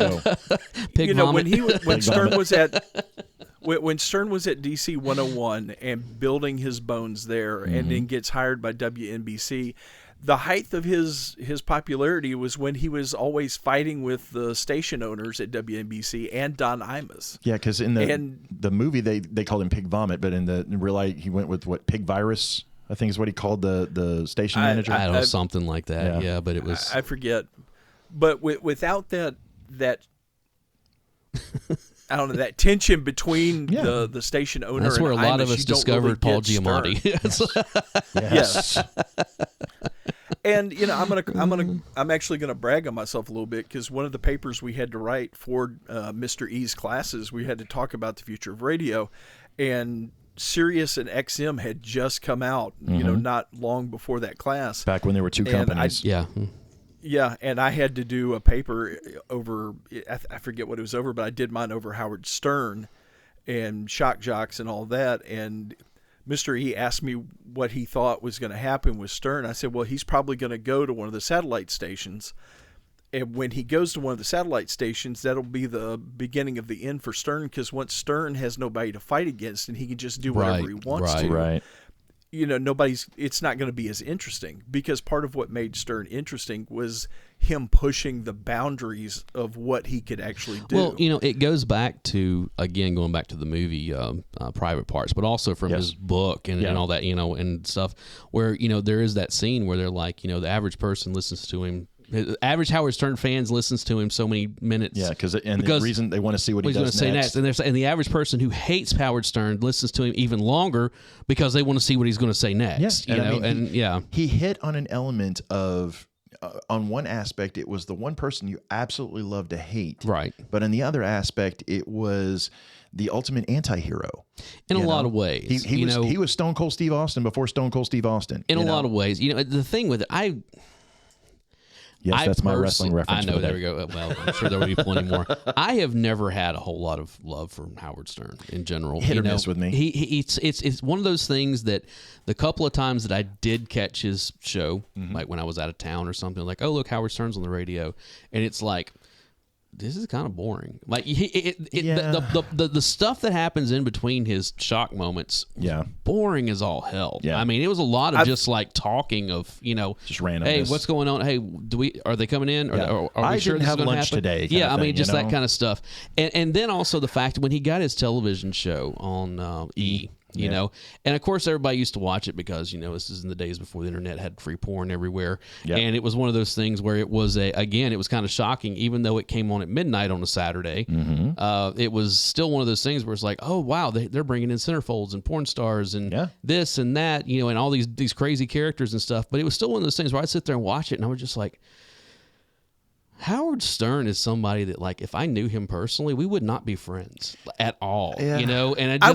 when Stern was at DC 101 and building his bones there, and then gets hired by WNBC. The height of his popularity was when he was always fighting with the station owners at WNBC and Don Imus. Yeah, because in the movie they called him Pig Vomit, but in real life he went with Pig Virus, I think is what he called the station manager. I don't know, something like that. Yeah, but it was I forget. But without that I don't know, that tension between the station owner that's where and a lot Imus, of us discovered Paul Giamatti. Yes. And I'm actually gonna brag on myself a little bit because one of the papers we had to write for Mr. E's classes, we had to talk about the future of radio, and Sirius and XM had just come out, not long before that class. Back when there were two companies. Yeah, and I had to do a paper over, I forget what it was over, but I did mine over Howard Stern and shock jocks and all that. And Mr. E asked me what he thought was going to happen with Stern. I said, well, he's probably going to go to one of the satellite stations. And when he goes to one of the satellite stations, that'll be the beginning of the end for Stern, because once Stern has nobody to fight against and he can just do whatever he wants to. Right. It's not going to be as interesting, because part of what made Stern interesting was him pushing the boundaries of what he could actually do. Well, it goes back to, again, going back to the movie Private Parts, but also from his book and all that, and stuff, where, there is that scene where they're like, the average person listens to him. Average Howard Stern fans listens to him so many minutes. Yeah, because the reason they want to see what he does say next. And the average person who hates Howard Stern listens to him even longer because they want to see what he's going to say next. Yeah. He hit on an element of, on one aspect, it was the one person you absolutely love to hate. Right. But in the other aspect, it was the ultimate anti-hero. In a lot of ways. He was Stone Cold Steve Austin before Stone Cold Steve Austin. In a lot of ways. The thing with it, yes, that's my wrestling reference. I know, there we go. Well, I'm sure there will be plenty more. I have never had a whole lot of love for Howard Stern in general. Hit or miss with me. It's one of those things that the couple of times that I did catch his show, like when I was out of town or something, like, oh, look, Howard Stern's on the radio. And it's like, this is kind of boring. Like the stuff that happens in between his shock moments, boring as all hell. Yeah. I mean, it was a lot of just like talking of, just random. Hey, what's going on? Hey, are they coming in? Are we sure didn't have lunch today? Yeah, I mean, just that kind of stuff. And then also the fact when he got his television show on E. And of course everybody used to watch it because this is in the days before the internet had free porn everywhere, and it was one of those things where it was it was kind of shocking, even though it came on at midnight on a Saturday. It was still one of those things where it's like, oh wow, they're bringing in centerfolds and porn stars and this and that, and all these crazy characters and stuff. But it was still one of those things where I'd sit there and watch it, and I was just like, Howard Stern is somebody that, like, if I knew him personally, we would not be friends at all. And I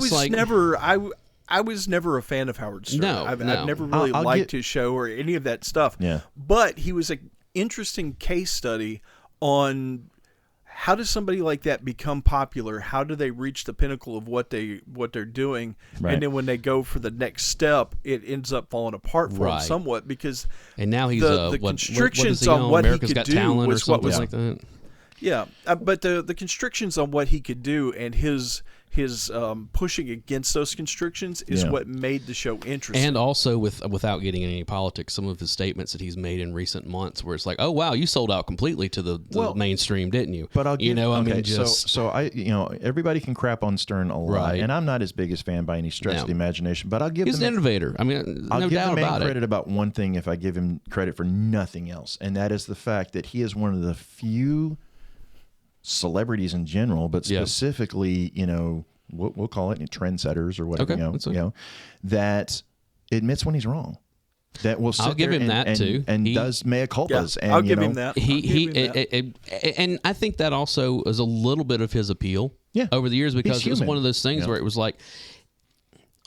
was never a fan of Howard Stern. I've never really liked his show or any of that stuff. Yeah. But he was an interesting case study on how does somebody like that become popular? How do they reach the pinnacle of what they're doing? Right. And then when they go for the next step, it ends up falling apart for him somewhat, because and now he's the constrictions on what America's he could Got do Talent was or what was like that. Yeah, but the constrictions on what he could do and his pushing against those constrictions is what made the show interesting. And also, without getting into any politics, some of his statements that he's made in recent months, where it's like, oh wow, you sold out completely to the mainstream, didn't you? But I'll give, so everybody can crap on Stern a lot, and I'm not his biggest fan by any stretch of the imagination. But I'll give he's an innovator. I mean, I'll no give doubt the man about credit about one thing if I give him credit for nothing else, and that is the fact that he is one of the few celebrities in general, but specifically, we'll call it trendsetters or whatever, that admits when he's wrong. That will sit I'll give him that too, and does mea culpas. And, I'll give him that. And I think that also is a little bit of his appeal over the years, because it was one of those things where it was like,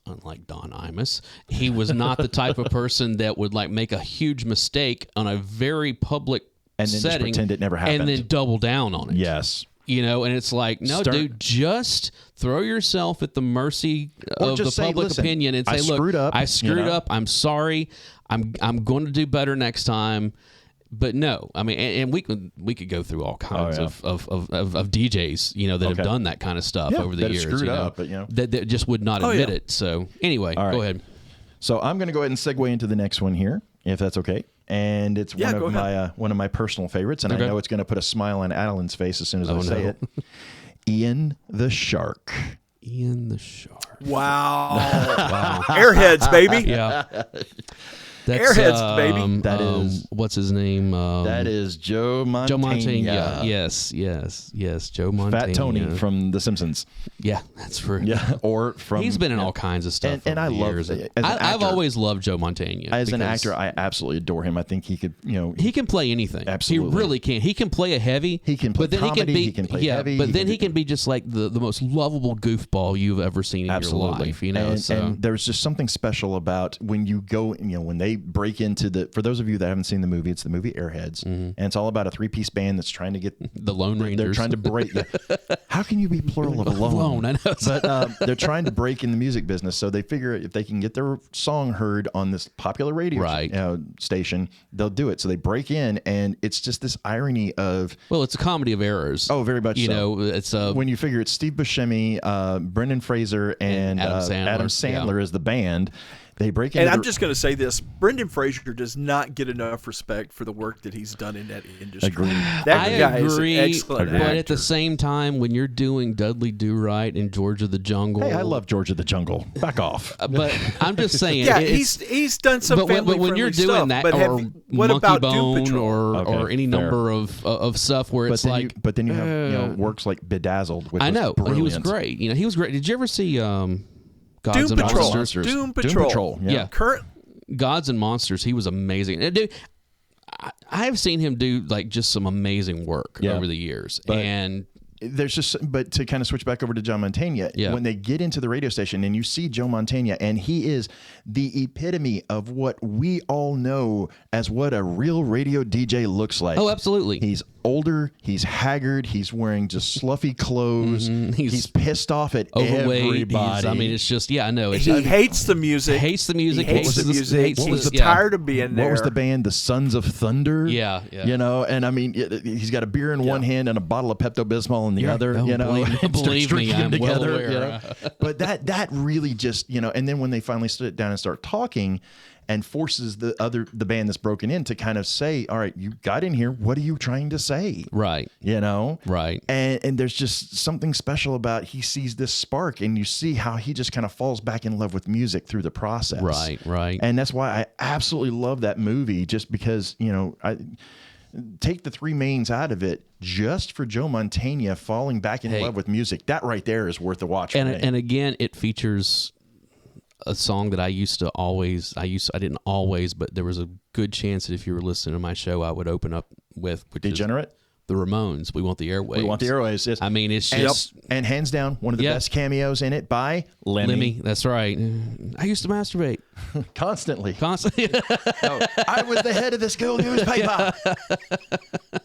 unlike Don Imus, he was not the type of person that would like make a huge mistake on a very public and then setting, just pretend it never happened, and then double down on it. Yes. You know, and it's like, no, dude, just throw yourself at the mercy of the public opinion and say, look, I screwed up. I'm sorry. I'm going to do better next time. But no, I mean, and we could go through all kinds of DJs, you know, that have done that kind of stuff over the years. Screwed up, but that just would not admit it. So anyway, go ahead. So I'm going to go ahead and segue into the next one here, if that's okay. And it's one of my personal favorites, and I know it's going to put a smile on Adeline's face as soon as I say it. Ian the Shark. Ian the Shark. Wow. Airheads, baby. Yeah. That's, Airheads, baby. That is what's his name? That is Joe Montana. Joe Montana. Yes. Joe Montana. Fat Tony from The Simpsons. Yeah, that's true. Yeah, or from he's been in all kinds of stuff. And I love it. I've always loved Joe Montana. As an actor, I absolutely adore him. I think he could, he can play anything. Absolutely, he really can. He can play a heavy. He can play comedy. He can play heavy. But then he can be just like the most lovable goofball you've ever seen in your life. You know, and there's just something special about when you go, when they break into for those of you that haven't seen the movie, it's the movie Airheads, and it's all about a 3-piece band that's trying to get the Lone Rangers. They're trying to break. How can you be plural of alone? I know. But they're trying to break in the music business, so they figure if they can get their song heard on this popular radio station, they'll do it. So they break in, and it's just this irony of it's a comedy of errors. Oh, very much. You know, it's when you figure it's Steve Buscemi, Brendan Fraser, and Adam Sandler is the band. They break into and I'm just going to say this: Brendan Fraser does not get enough respect for the work that he's done in that industry. Agreed. That guy is an excellent actor. But at the same time, when you're doing Dudley Do Right and George of the Jungle, hey, I love George of the Jungle. Back off. But I'm just saying, he's done some family when you're doing stuff, that, but or what Monkey about Bone, Doom Patrol? or any number of stuff where it's like, but then you have works like Bedazzled. Which I know was he was great. You know, he was great. Did you ever see Gods Doom and Patrol. Monsters? Doom Patrol. Yeah. Gods and Monsters. He was amazing. And dude, I've seen him do like just some amazing work over the years. And but to kind of switch back over to Joe Montana, when they get into the radio station and you see Joe Montana, and he is the epitome of what we all know as what a real radio DJ looks like. Oh, absolutely. He's older, he's haggard, he's wearing just sluffy clothes, he's pissed off at overweight. Everybody. I mean, it's just, I know. He hates the music. Hates the music. He's tired of being there. What was the band? The Sons of Thunder? Yeah. You know, and I mean, he's got a beer in one hand and a bottle of Pepto-Bismol in the other, Believe me, I'm well aware. You know? But that really just, and then when they finally sit down and start talking, and forces the band that's broken in to kind of say, all right, you got in here, what are you trying to say? Right. Right. And there's just something special about he sees this spark, and you see how he just kind of falls back in love with music through the process. Right. And that's why I absolutely love that movie, just because, I take the three mains out of it, just for Joe Montana falling back in love with music. That right there is worth a watch for me. And again, it features a song that I didn't always, but there was a good chance that if you were listening to my show, I would open up with, which Degenerate? The Ramones. We Want the Airwaves. We Want the Airwaves, yes. I mean, it's just... And hands down, one of the best cameos in it by Lemmy. That's right. I used to masturbate. Constantly. I was the head of the school newspaper.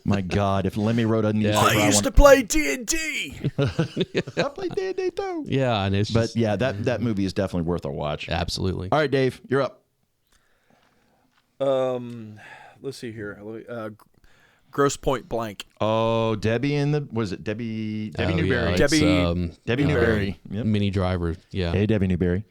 My God, if Lemmy wrote a newspaper... I used to play D&D. I played D&D too. Yeah, and it's just... But that movie is definitely worth a watch. Absolutely. All right, Dave, you're up. Let's see here. Gross Point Blank. Oh, Debbie Newberry. Yeah, Debbie Newberry. Yep. Minnie Driver. Yeah. Hey, Debbie Newberry.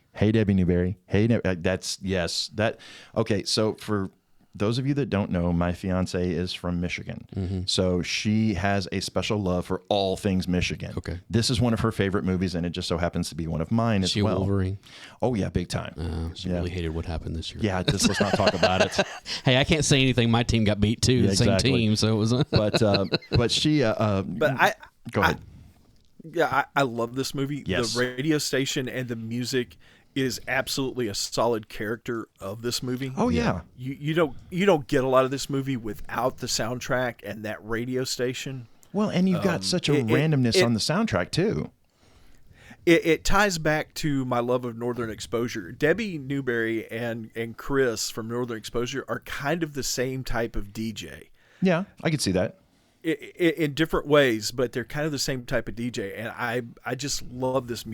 Okay, so for those of you that don't know, my fiance is from Michigan. So she has a special love for all things Michigan. Okay. This is one of her favorite movies, and it just so happens to be one of mine as well. Wolverine? Oh, yeah, big time. She really hated what happened this year. Yeah, let's not talk about it. Hey, I can't say anything. My team got beat too. The same team, so it was... but she... Go ahead. I love this movie. Yes. The radio station and the music is absolutely a solid character of this movie. Oh yeah. You don't get a lot of this movie without the soundtrack and that radio station. Well, and you've got such a randomness on the soundtrack too. It ties back to my love of Northern Exposure. Debbie Newberry and Chris from Northern Exposure are kind of the same type of DJ. Yeah, I could see that. in different ways, but they're kind of the same type of DJ, and I just love this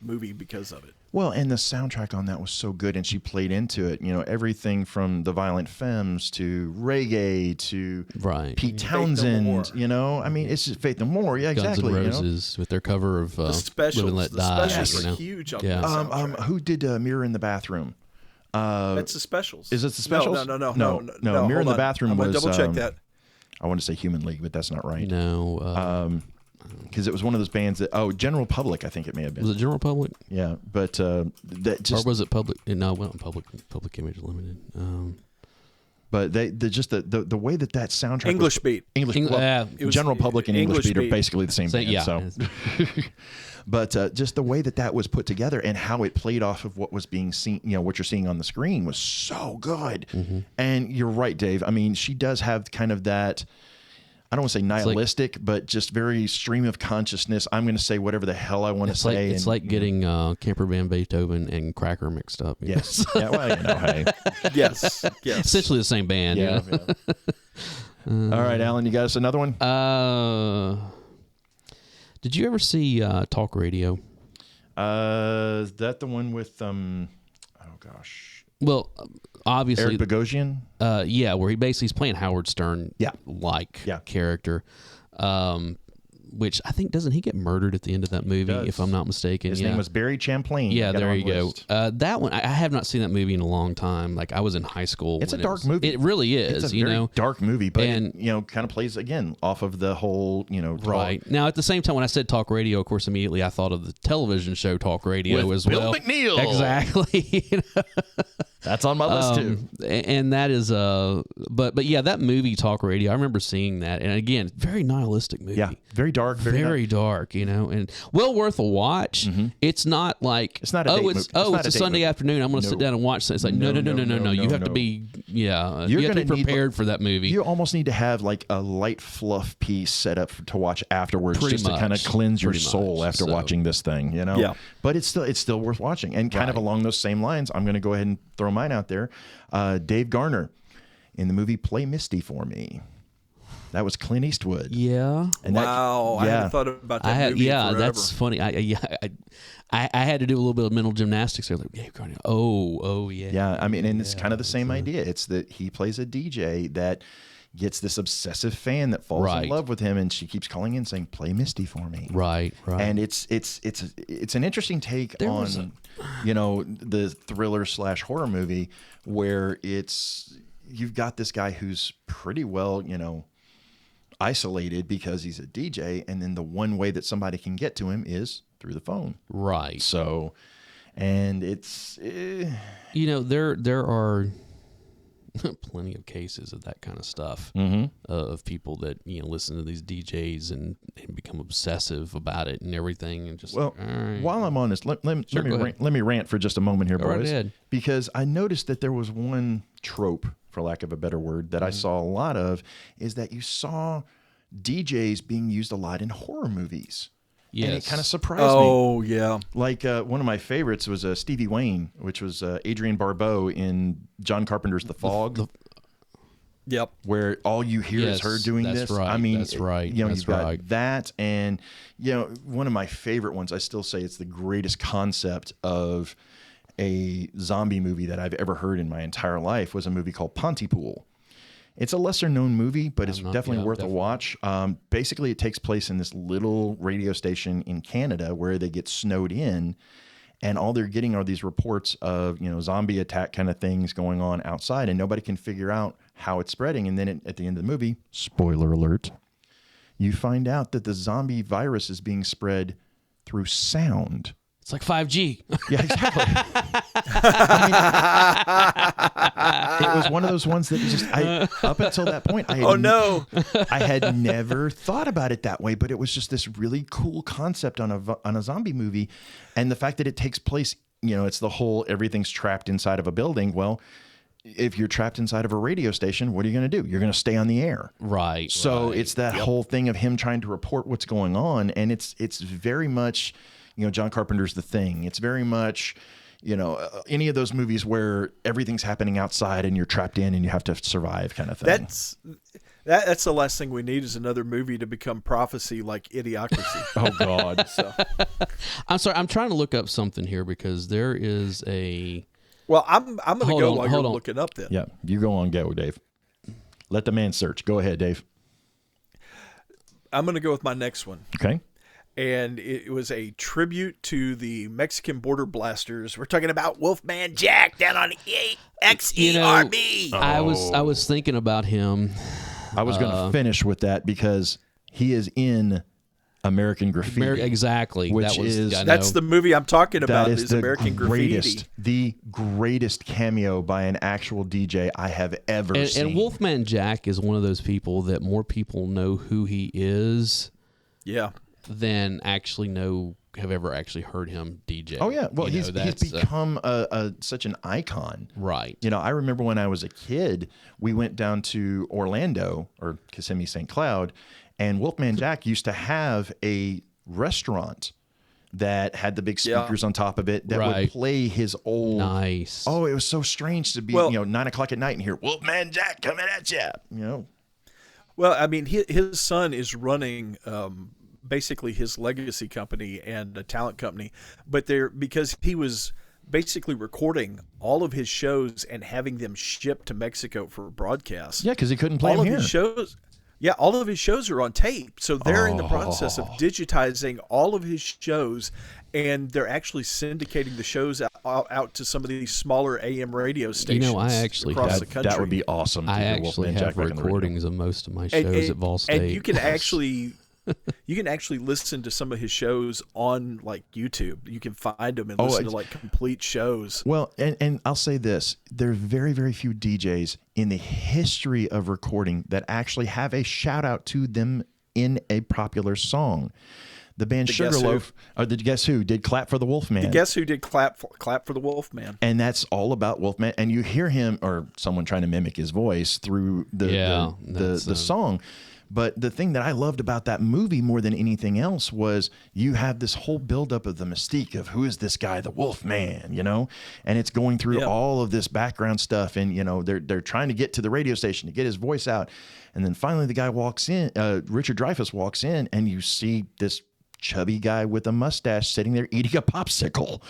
movie because of it. Well, and the soundtrack on that was so good, and she played into it. You know, everything from the Violent Femmes to reggae to Pete Townsend. No you know, I mean, it's just Faith No More. Yeah, exactly. Guns N' Roses with their cover of the Specials. Live and Let Die. Specials are huge. On who did Mirror in the Bathroom? That's the Specials. Is it the Specials? No. Mirror in the Bathroom was. Double check that. I want to say Human League, but that's not right. No. Because it was one of those bands that General Public, I think it may have been. Was it General Public? Yeah, but that just or was it Public? No, it wasn't Public Image Limited. But the way that soundtrack English beat General Public and English beat are basically the same band. Yeah. So. But just the way that was put together and how it played off of what was being seen, you know, what you're seeing on the screen was so good. Mm-hmm. And you're right, Dave. I mean, she does have kind of that, I don't want to say nihilistic, but just very stream of consciousness. I'm going to say whatever the hell I want to say. It's like getting Camper Van Beethoven and Cracker mixed up. Yes. Yeah, well, you know, hey. Yes. Essentially the same band. Yeah. All right, Alan, you got us another one? Did you ever see Talk Radio? Is that the one with oh gosh. Well, obviously Eric Bogosian? Yeah, where he's playing Howard Stern character. Which I think, doesn't he get murdered at the end of that movie, if I'm not mistaken? His name was Barry Champlain. Yeah, there you go. That one, I have not seen that movie in a long time. Like, I was in high school. It's a dark movie. It really is. It's a very dark movie, but it, kind of plays, again, off of the whole, Right. Now, at the same time, when I said Talk Radio, of course, immediately I thought of the television show Talk Radio with as Bill well. McNeil. Exactly. That's on my list, too. And that is, but yeah, that movie Talk Radio, I remember seeing that. And again, very nihilistic movie. Yeah, very dark. Very dark, and well worth a watch. Mm-hmm. It's not like it's not a it's a Sunday afternoon. I'm going to sit down and watch it. It's like no. You have to be you have to be prepared for that movie. You almost need to have like a light fluff piece set up to watch afterwards, to kind of cleanse your soul after watching this thing. Yeah, but it's still worth watching. And kind of along those same lines, I'm going to go ahead and throw mine out there. Dave Garner in the movie Play Misty for Me. That was Clint Eastwood. Yeah. And I hadn't thought about that movie forever. That's funny. I had to do a little bit of mental gymnastics there. Like, yeah. Yeah, I mean, and it's kind of the same idea. It's that he plays a DJ that gets this obsessive fan that falls in love with him, and she keeps calling in saying, "Play Misty for me." Right. And it's an interesting take on the thriller / horror movie where you've got this guy who's pretty well isolated because he's a DJ, and then the one way that somebody can get to him is through the phone. Right. So, and it's there are plenty of cases of that kind of stuff, of people that listen to these DJs and become obsessive about it and everything, and just while I'm on this, let me rant for just a moment here, boys, because I noticed that there was one trope, for lack of a better word, that I saw a lot of, is that you saw DJs being used a lot in horror movies. Yes. And it kind of surprised me. Oh, yeah. Like one of my favorites was Stevie Wayne, which was Adrienne Barbeau in John Carpenter's The Fog. Yep. Where all you hear is her doing this. Right. I mean, that's right. You've got that, and one of my favorite ones, I still say it's the greatest concept of a zombie movie that I've ever heard in my entire life, was a movie called Pontypool. It's a lesser known movie, but it's definitely worth a watch. Basically, it takes place in this little radio station in Canada where they get snowed in, and all they're getting are these reports of zombie attack kind of things going on outside, and nobody can figure out how it's spreading. And then at the end of the movie, spoiler alert, you find out that the zombie virus is being spread through sound. It's like 5G. Yeah, exactly. It was one of those ones that just up until that point, I had never thought about it that way. But it was just this really cool concept on a zombie movie, and the fact that it takes place, it's the whole everything's trapped inside of a building. Well, if you're trapped inside of a radio station, what are you going to do? You're going to stay on the air, right? So it's that whole thing of him trying to report what's going on, and it's very much. John Carpenter's The Thing. It's very much, any of those movies where everything's happening outside and you're trapped in and you have to survive kind of thing. That's the last thing we need is another movie to become prophecy like Idiocracy. Oh God. So. I'm sorry. I'm trying to look up something here because there is a. Well, I'm going to go while you're looking up then. Yeah, you go on, go, Dave. Let the man search. Go ahead, Dave. I'm going to go with my next one. Okay. And it was a tribute to the Mexican border blasters. We're talking about Wolfman Jack down on XERB. I was thinking about him. I was going to finish with that because he is in American Graffiti. Exactly. That's the movie I'm talking about. That is American Graffiti. The greatest cameo by an actual DJ I have ever seen. And Wolfman Jack is one of those people that more people know who he is. Yeah. Than actually have ever actually heard him DJ. Oh yeah, well he's become such an icon, right? I remember when I was a kid, we went down to Orlando or Kissimmee St. Cloud, and Wolfman Jack used to have a restaurant that had the big speakers on top of it that would play his old. Nice. Oh, it was so strange to be 9:00 at night and hear Wolfman Jack coming at you. Well, I mean, his son is running. Basically his legacy company and a talent company, but because he was basically recording all of his shows and having them shipped to Mexico for broadcast. Yeah, because he couldn't play all them of here. His shows. Yeah, all of his shows are on tape, so they're in the process of digitizing all of his shows, and they're actually syndicating the shows out to some of these smaller AM radio stations. I actually across the country. That would be awesome. I actually have recordings of most of my shows at Vol State, and you can actually. You can actually listen to some of his shows on like YouTube. You can find them and listen to like complete shows. Well, and I'll say this. There are very, very few DJs in the history of recording that actually have a shout out to them in a popular song. The band Sugarloaf, or the Guess Who, did Clap for the Wolfman. The Guess Who did Clap for the Wolfman. And that's all about Wolfman. And you hear him or someone trying to mimic his voice through the song. But the thing that I loved about that movie more than anything else was you have this whole buildup of the mystique of who is this guy, the Wolfman, and it's going through all of this background stuff. And, they're trying to get to the radio station to get his voice out. And then finally the guy walks in, Richard Dreyfuss walks in, and you see this chubby guy with a mustache sitting there eating a popsicle.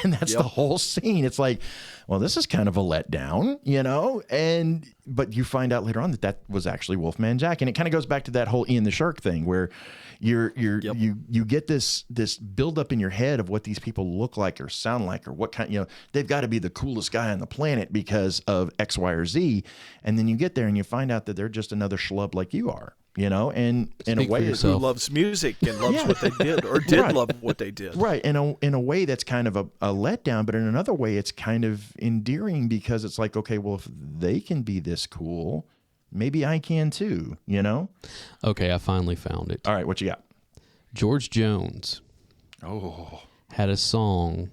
And that's the whole scene. It's like, well, this is kind of a letdown, but you find out later on that was actually Wolfman Jack. And it kind of goes back to that whole Ian the Shark thing where you get this buildup in your head of what these people look like or sound like or what kind, they've got to be the coolest guy on the planet because of X, Y, or Z. And then you get there and you find out that they're just another schlub like you are. And in a way, who loves music and loves what they did or did love what they did. Right. In a way, that's kind of a letdown, but in another way, it's kind of endearing because it's like, okay, well, if they can be this cool, maybe I can too, Okay, I finally found it. All right, what you got? George Jones had a song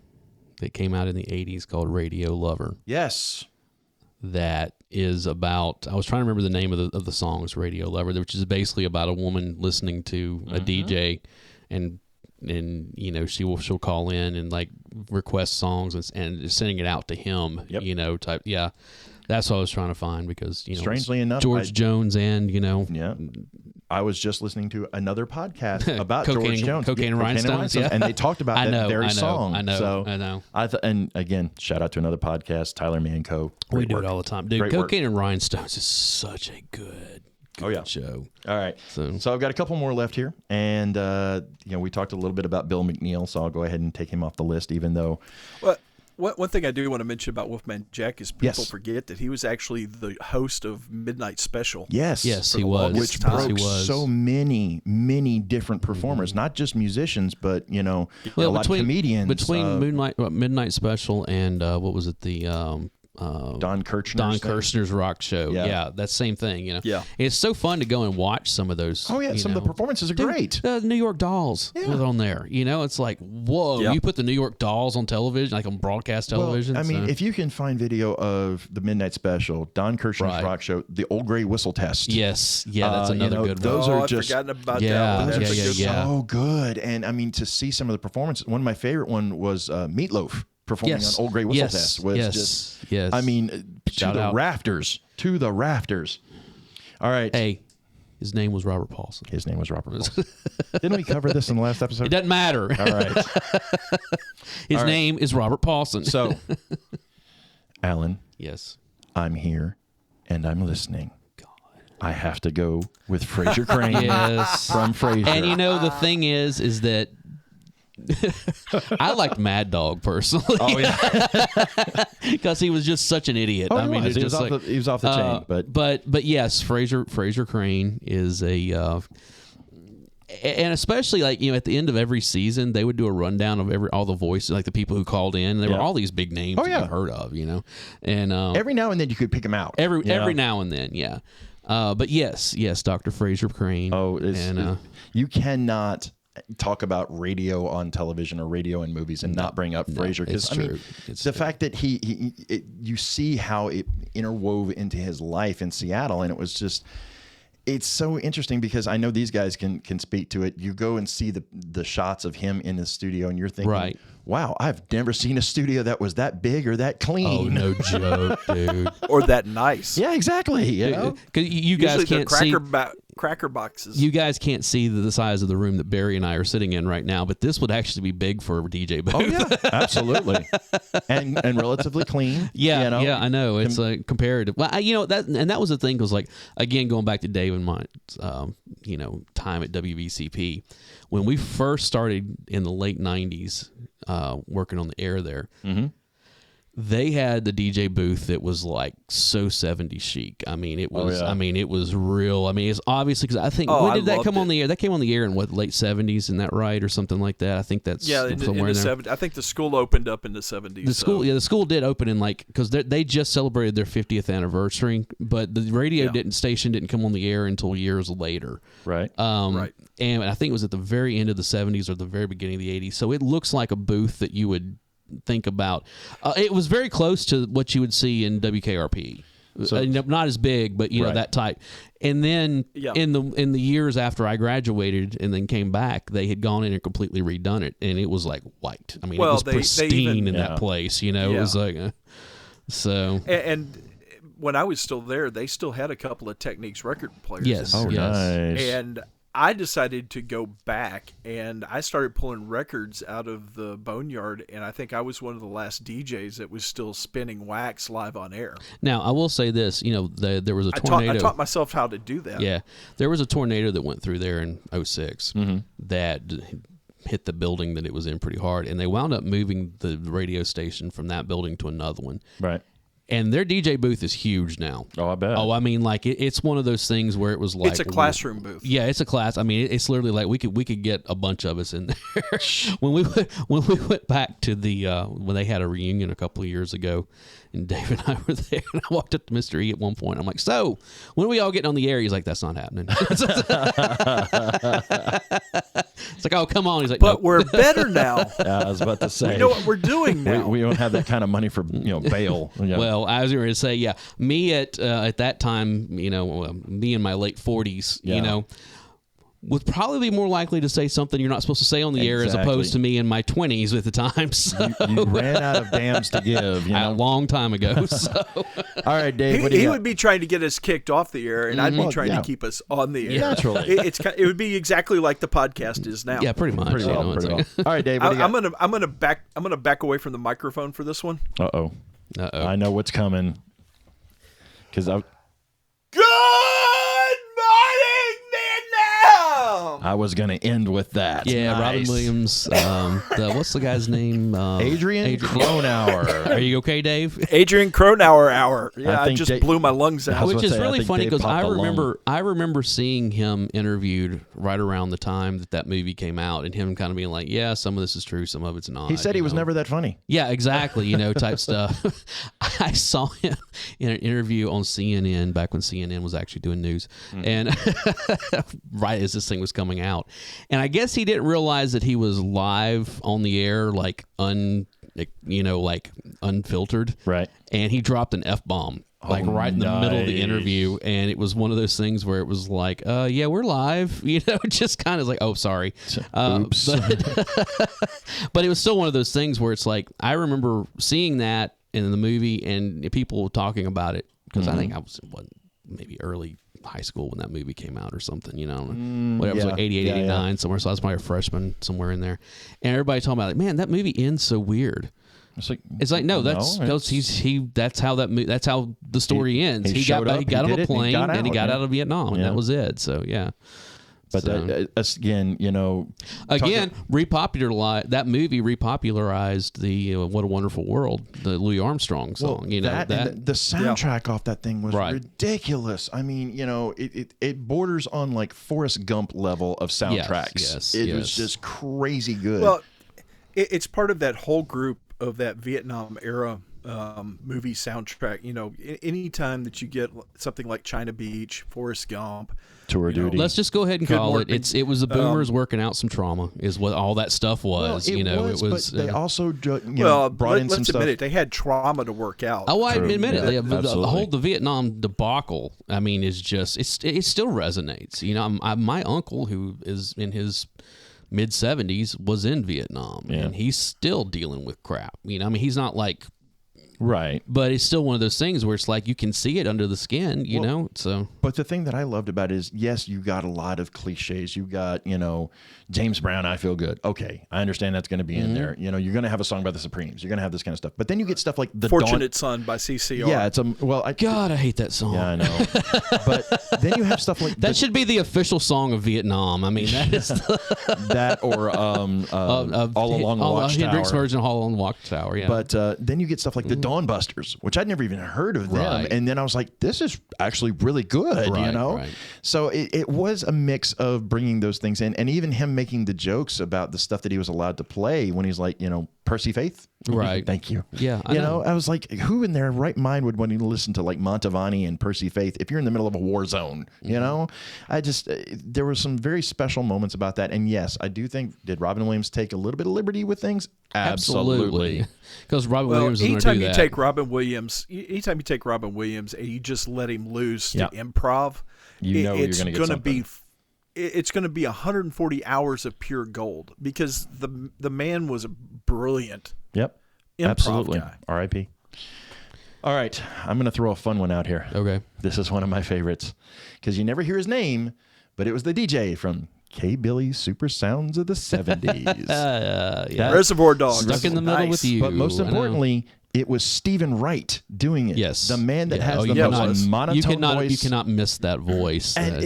that came out in the 80s called Radio Lover. Yes. That is about, I was trying to remember the name of the song, is Radio Lover, which is basically about a woman listening to a DJ and she'll call in and like request songs and sending it out to him, that's what I was trying to find because, strangely enough, George Jones and, I was just listening to another podcast about George Jones. Cocaine and Rhinestones, and they talked about that very song. I know. And again, shout out to another podcast, Tyler Manco. We do it all the time. Dude, Cocaine and Rhinestones is such a good show. All right. So I've got a couple more left here. And, we talked a little bit about Bill McNeil, so I'll go ahead and take him off the list, even though... One thing I do want to mention about Wolfman Jack is people forget that he was actually the host of Midnight Special. Yes, he was. Which broke so many different performers, not just musicians, but a lot of comedians. Between Midnight Special and what was it, the Don Kirshner's rock show. Yeah, that same thing. Yeah, it's so fun to go and watch some of those. Oh yeah, some of the performances are great. The New York Dolls was on there. It's like, whoa, you put the New York Dolls on television, like on broadcast television. Well, I mean, if you can find video of the Midnight Special, Don Kirshner's rock show, the Old Grey Whistle Test. Yes, that's another good one. Those are just forgotten about that. Those are so good. And I mean, to see some of the performances, one of my favorite one was Meatloaf. Performing on Old Grey Whistle Test was just, I mean, to the rafters. All right. Hey, his name was Robert Paulson. His name was Robert Paulson. Didn't we cover this in the last episode? It doesn't matter. All right. His name is Robert Paulson. So, Alan. Yes. I'm here, and I'm listening. God. I have to go with Frasier Crane. Yes. From Frasier. And you know, the thing is that I liked Mad Dog personally. Oh yeah, because he was just such an idiot. Oh, I mean, he was off the chain. But yes, Frasier Crane is a. And especially like at the end of every season, they would do a rundown of all the voices, like the people who called in. There were all these big names that you've heard of, and every now and then you could pick them out. Every now and then, yeah. But yes, Dr. Frasier Crane. Oh, you cannot talk about radio on television or radio in movies and not bring up Frasier, because the fact that you see how it interwove into his life in Seattle, and it was just. It's so interesting because I know these guys can speak to it. You go and see the shots of him in the studio, and you're thinking, wow, I've never seen a studio that was that big or that clean. Oh, no joke, dude. Or that nice. Yeah, exactly. Because you guys can't see cracker boxes. You guys can't see the size of the room that Barry and I are sitting in right now, but this would actually be big for a DJ booth. Oh yeah, absolutely, and relatively clean. Yeah, I know. It's like comparative. Well, that was the thing, because like again, going back to Dave and my time at WVCP, when we first started in the late '90s, working on the air there. Mm-hmm. They had the DJ booth that was like so 70s chic. I mean, it was. I mean, it was real. I mean, it's obviously because I think when did that come on the air? That came on the air in late 70s, isn't that right, or something like that? I think that's in the 70s. I think the school opened up in the 70s. The school did open in because they just celebrated their 50th anniversary, but the radio station didn't come on the air until years later. Right. Right. And I think it was at the very end of the 70s or the very beginning of the 80s. So it looks like a booth that you would think about. It was very close to what you would see in WKRP. So, not as big, but that type. And then in the years after I graduated and then came back, they had gone in and completely redone it, and it was like white. I mean, it was pristine in that place. It was like so. And when I was still there, they still had a couple of Techniques record players. Yes. Oh, nice. And I decided to go back, and I started pulling records out of the boneyard, and I think I was one of the last DJs that was still spinning wax live on air. Now, I will say this, there was a tornado. I taught myself how to do that. Yeah. There was a tornado that went through there in 06 that hit the building that it was in pretty hard, and they wound up moving the radio station from that building to another one. Right. And their DJ booth is huge now. Oh, I bet. Oh, I mean, like it's one of those things where it was like it's a classroom booth. Yeah, it's a class. I mean, it's literally like we could get a bunch of us in there. when we went back to the when they had a reunion a couple of years ago, and Dave and I were there, and I walked up to Mr. E at one point. I'm like, "So, when are we all getting on the air?" He's like, "That's not happening." It's like, "Oh, come on." He's like, "But nope. We're better now." Yeah, I was about to say, we know what we're doing now. We don't have that kind of money for bail. Well, I was going to say, me at that time, me in my late 40s, would probably be more likely to say something you're not supposed to say on the air as opposed to me in my 20s at the time. So. You ran out of dams to give. A long time ago. So. All right, Dave. He would be trying to get us kicked off the air, and I'd be trying to keep us on the air. Naturally, it would be exactly like the podcast is now. Yeah, pretty much. Pretty well. All right, Dave. I'm gonna back away from the microphone for this one. Uh-oh. I know what's coming. Good morning, Vietnam! I was going to end with that. Yeah, nice. Robin Williams. What's the guy's name? Adrian Cronauer. Are you okay, Dave? Adrian Cronauer hour. Yeah, I just blew my lungs out. Which is really funny because I remember seeing him interviewed right around the time that movie came out, and him kind of being like, "Yeah, some of this is true, some of it's not." He said he was never that funny. Yeah, exactly. Type stuff. I saw him in an interview on CNN back when CNN was actually doing news, and right as this thing was coming out, and I guess he didn't realize that he was live on the air, like unfiltered, right? And he dropped an F-bomb. Right in the middle of the interview, and it was one of those things where it was like, yeah, we're live, just kind of like, oh, sorry. Oops. But it was still one of those things where it's like, I remember seeing that in the movie and people talking about it, because I think I was maybe early high school when that movie came out or something, whatever, it was like 88, 89 somewhere. So I was probably a freshman somewhere in there, and everybody talking about, like, man, that movie ends so weird. It's like no, that's how the story ends. He got on a plane and he got out of Vietnam, and that was it. So yeah. But again, that movie repopularized the "What a Wonderful World," the Louis Armstrong song. The soundtrack off that thing was ridiculous. I mean, it borders on like Forrest Gump level of soundtracks. It was just crazy good. Well, it's part of that whole group of that Vietnam era movie soundtrack. Anytime that you get something like China Beach, Forrest Gump, Tour Duty. Let's just go ahead and call it. It was the boomers working out some trauma, is what all that stuff was. But they also brought in some stuff. Let's admit it. They had trauma to work out. Oh, I admit it. The Vietnam debacle. I mean, is just it still resonates. My uncle, who is in his mid-70s, was in Vietnam, and he's still dealing with crap. He's not like. Right. But it's still one of those things where it's like you can see it under the skin, so. But the thing that I loved about it is, yes, you got a lot of cliches. You got, James Brown, I Feel Good. Okay, I understand that's going to be in there. You're going to have a song by the Supremes. You're going to have this kind of stuff. But then you get stuff like The Fortunate Son by CCR. Yeah, it's God, I hate that song. Yeah, I know. But then you have stuff like that should be the official song of Vietnam. I mean, that is that or All Along the Watchtower. Hendrix version of All Along the Watchtower. Yeah. But then you get stuff like the Dawn Busters, which I'd never even heard of them. Right. And then I was like, this is actually really good, Right. So it was a mix of bringing those things in, and even him making the jokes about the stuff that he was allowed to play when he's like, Percy Faith. Right. Thank you. Yeah. I was like, who in their right mind would want to listen to like Montavani and Percy Faith if you're in the middle of a war zone? I just, there were some very special moments about that. And yes, I do think, did Robin Williams take a little bit of liberty with things? Absolutely. Because Robin Williams is going to do that. Anytime you take Robin Williams and you just let him loose to improv, you're going to get something. It's going to be 140 hours of pure gold, because the man was a brilliant absolutely guy. R.I.P. All right, I'm going to throw a fun one out here. Okay. This is one of my favorites because you never hear his name, but it was the DJ from K. Billy's Super Sounds of the 70s. Reservoir Dogs. Stuck in the middle with you. But most importantly, it was Stephen Wright doing it. Yes. The man that has the most monotone voice. You cannot miss that voice. And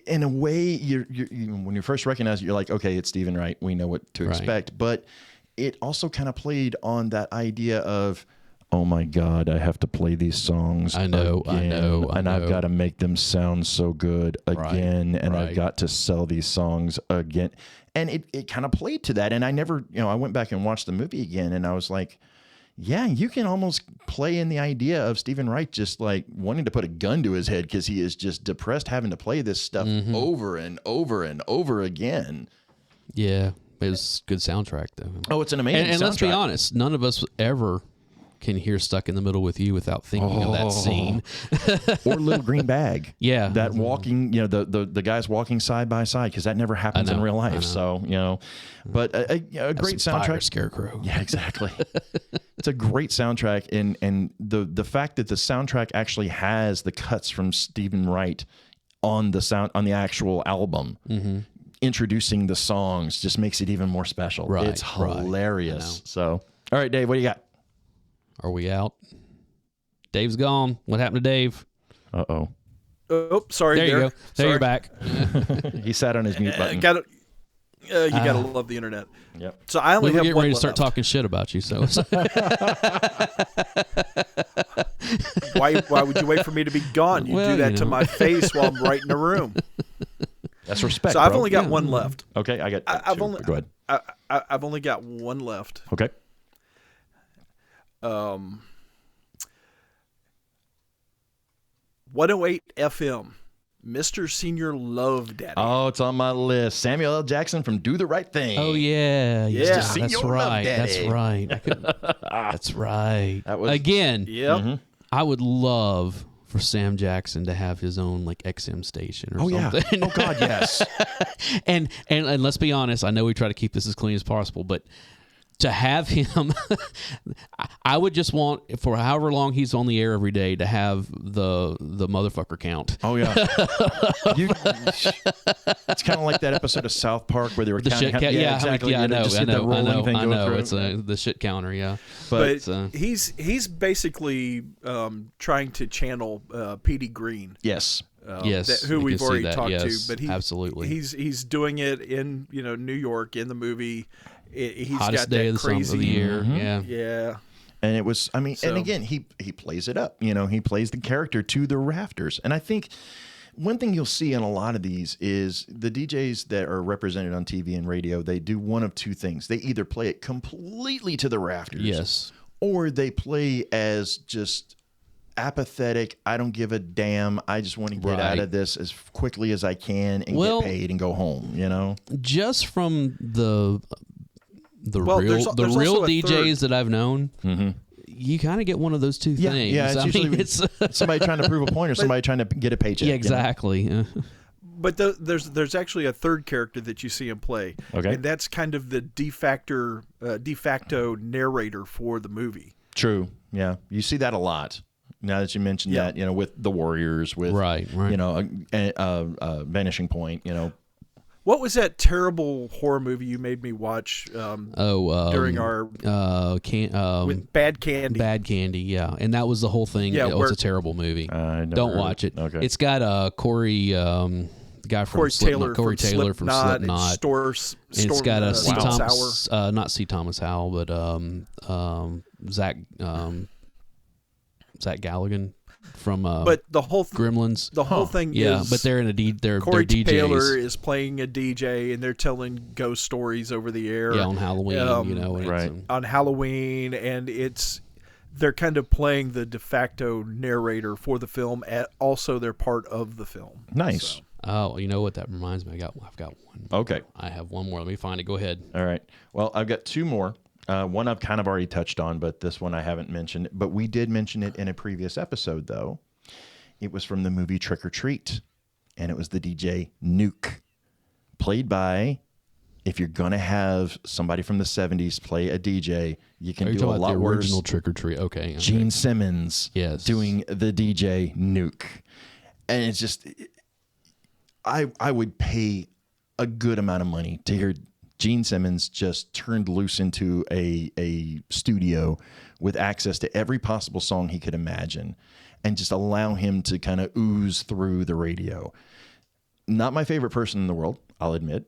in a way, when you first recognize it, you're like, okay, it's Stephen Wright. We know what to expect. But it also kind of played on that idea of, oh my God, I have to play these songs again, and I've got to make them sound so good again, and I've got to sell these songs again. And it kind of played to that. And I never, I went back and watched the movie again, and I was like, yeah, you can almost play in the idea of Stephen Wright just like wanting to put a gun to his head because he is just depressed having to play this stuff over and over and over again. Yeah, it was a good soundtrack, though. Oh, it's an amazing soundtrack. And let's be honest, none of us ever can hear Stuck in the Middle with You without thinking of that scene. Or Little Green Bag. Yeah. That walking, the guys walking side by side, because that never happens in real life. So, but a great soundtrack. Fire Scarecrow. Yeah, exactly. It's a great soundtrack. And the fact that the soundtrack actually has the cuts from Stephen Wright on the actual album, introducing the songs, just makes it even more special. Right. It's hilarious. So, all right, Dave, what do you got? Are we out? Dave's gone. What happened to Dave? Uh-oh. Oh, sorry. There you go. There you're back. He sat on his mute button. You gotta love the internet. Yep. So I only have getting one ready to left. start talking shit about you. So why would you wait for me to be gone? You do that to my face while I'm right in the room. That's respect. So I've only got one left. Okay, I got. Go ahead. I've only got one left. Okay. 108 FM, Mr. Senior Love Daddy. Oh, it's on my list. Samuel L. Jackson from Do the Right Thing. Oh yeah, yeah. That's right. That's right. That's right. That was again. Yep. Mm-hmm. I would love for Sam Jackson to have his own like XM station or something. Yeah. Oh God, yes. and let's be honest. I know we try to keep this as clean as possible, but to have him, I would just want, for however long he's on the air every day, to have the motherfucker count. Oh yeah, it's kind of like that episode of South Park where they were counting. Yeah, exactly. Yeah, I know. It's the shit counter. Yeah, but he's basically trying to channel Petey Green. Yes. Who we've already talked to, but absolutely he's doing it in New York in the movie. He's hottest got day that of the crazy summer of the year. Mm-hmm. Yeah. And it was, and again, he plays it up. He plays the character to the rafters. And I think one thing you'll see in a lot of these is the DJs that are represented on TV and radio, they do one of two things. They either play it completely to the rafters. Yes. Or they play as just apathetic. I don't give a damn. I just want to get out of this as quickly as I can and get paid and go home, Just from the real DJs that I've known, you kind of get one of those two things. Yeah, it's usually it's somebody trying to prove a point or somebody trying to get a paycheck. Yeah, exactly. But there's actually a third character that you see him play, and that's kind of the de facto narrator for the movie. True. Yeah, you see that a lot. Now that you mentioned that, with the Warriors, with Vanishing Point, What was that terrible horror movie you made me watch during our with Bad Candy? Bad Candy, yeah, and that was the whole thing. Yeah, it's a terrible movie. Don't watch it. Okay. It's got Corey, the guy from Corey Taylor from Slipknot. It's got C. Thomas, not C. Thomas Howell, but Zach Galligan from but the whole Gremlins. The whole thing is but they're they're Corey DJs. Taylor is playing a DJ and they're telling ghost stories over the air. Yeah, on Halloween, on Halloween, and they're kind of playing the de facto narrator for the film. Also, they're part of the film. Nice. So. Oh, you know what that reminds me? I've got one. Okay. I have one more. Let me find it. Go ahead. All right. Well, I've got two more. One I've kind of already touched on, but this one I haven't mentioned. But we did mention it in a previous episode, though. It was from the movie Trick or Treat, and it was the DJ Nuke, played by, if you're going to have somebody from the 70s play a DJ, you can do a lot worse. Original Trick or Treat, okay. Gene Simmons doing the DJ Nuke. And it's just, I would pay a good amount of money to hear Gene Simmons just turned loose into a studio with access to every possible song he could imagine and just allow him to kind of ooze through the radio. Not my favorite person in the world, I'll admit,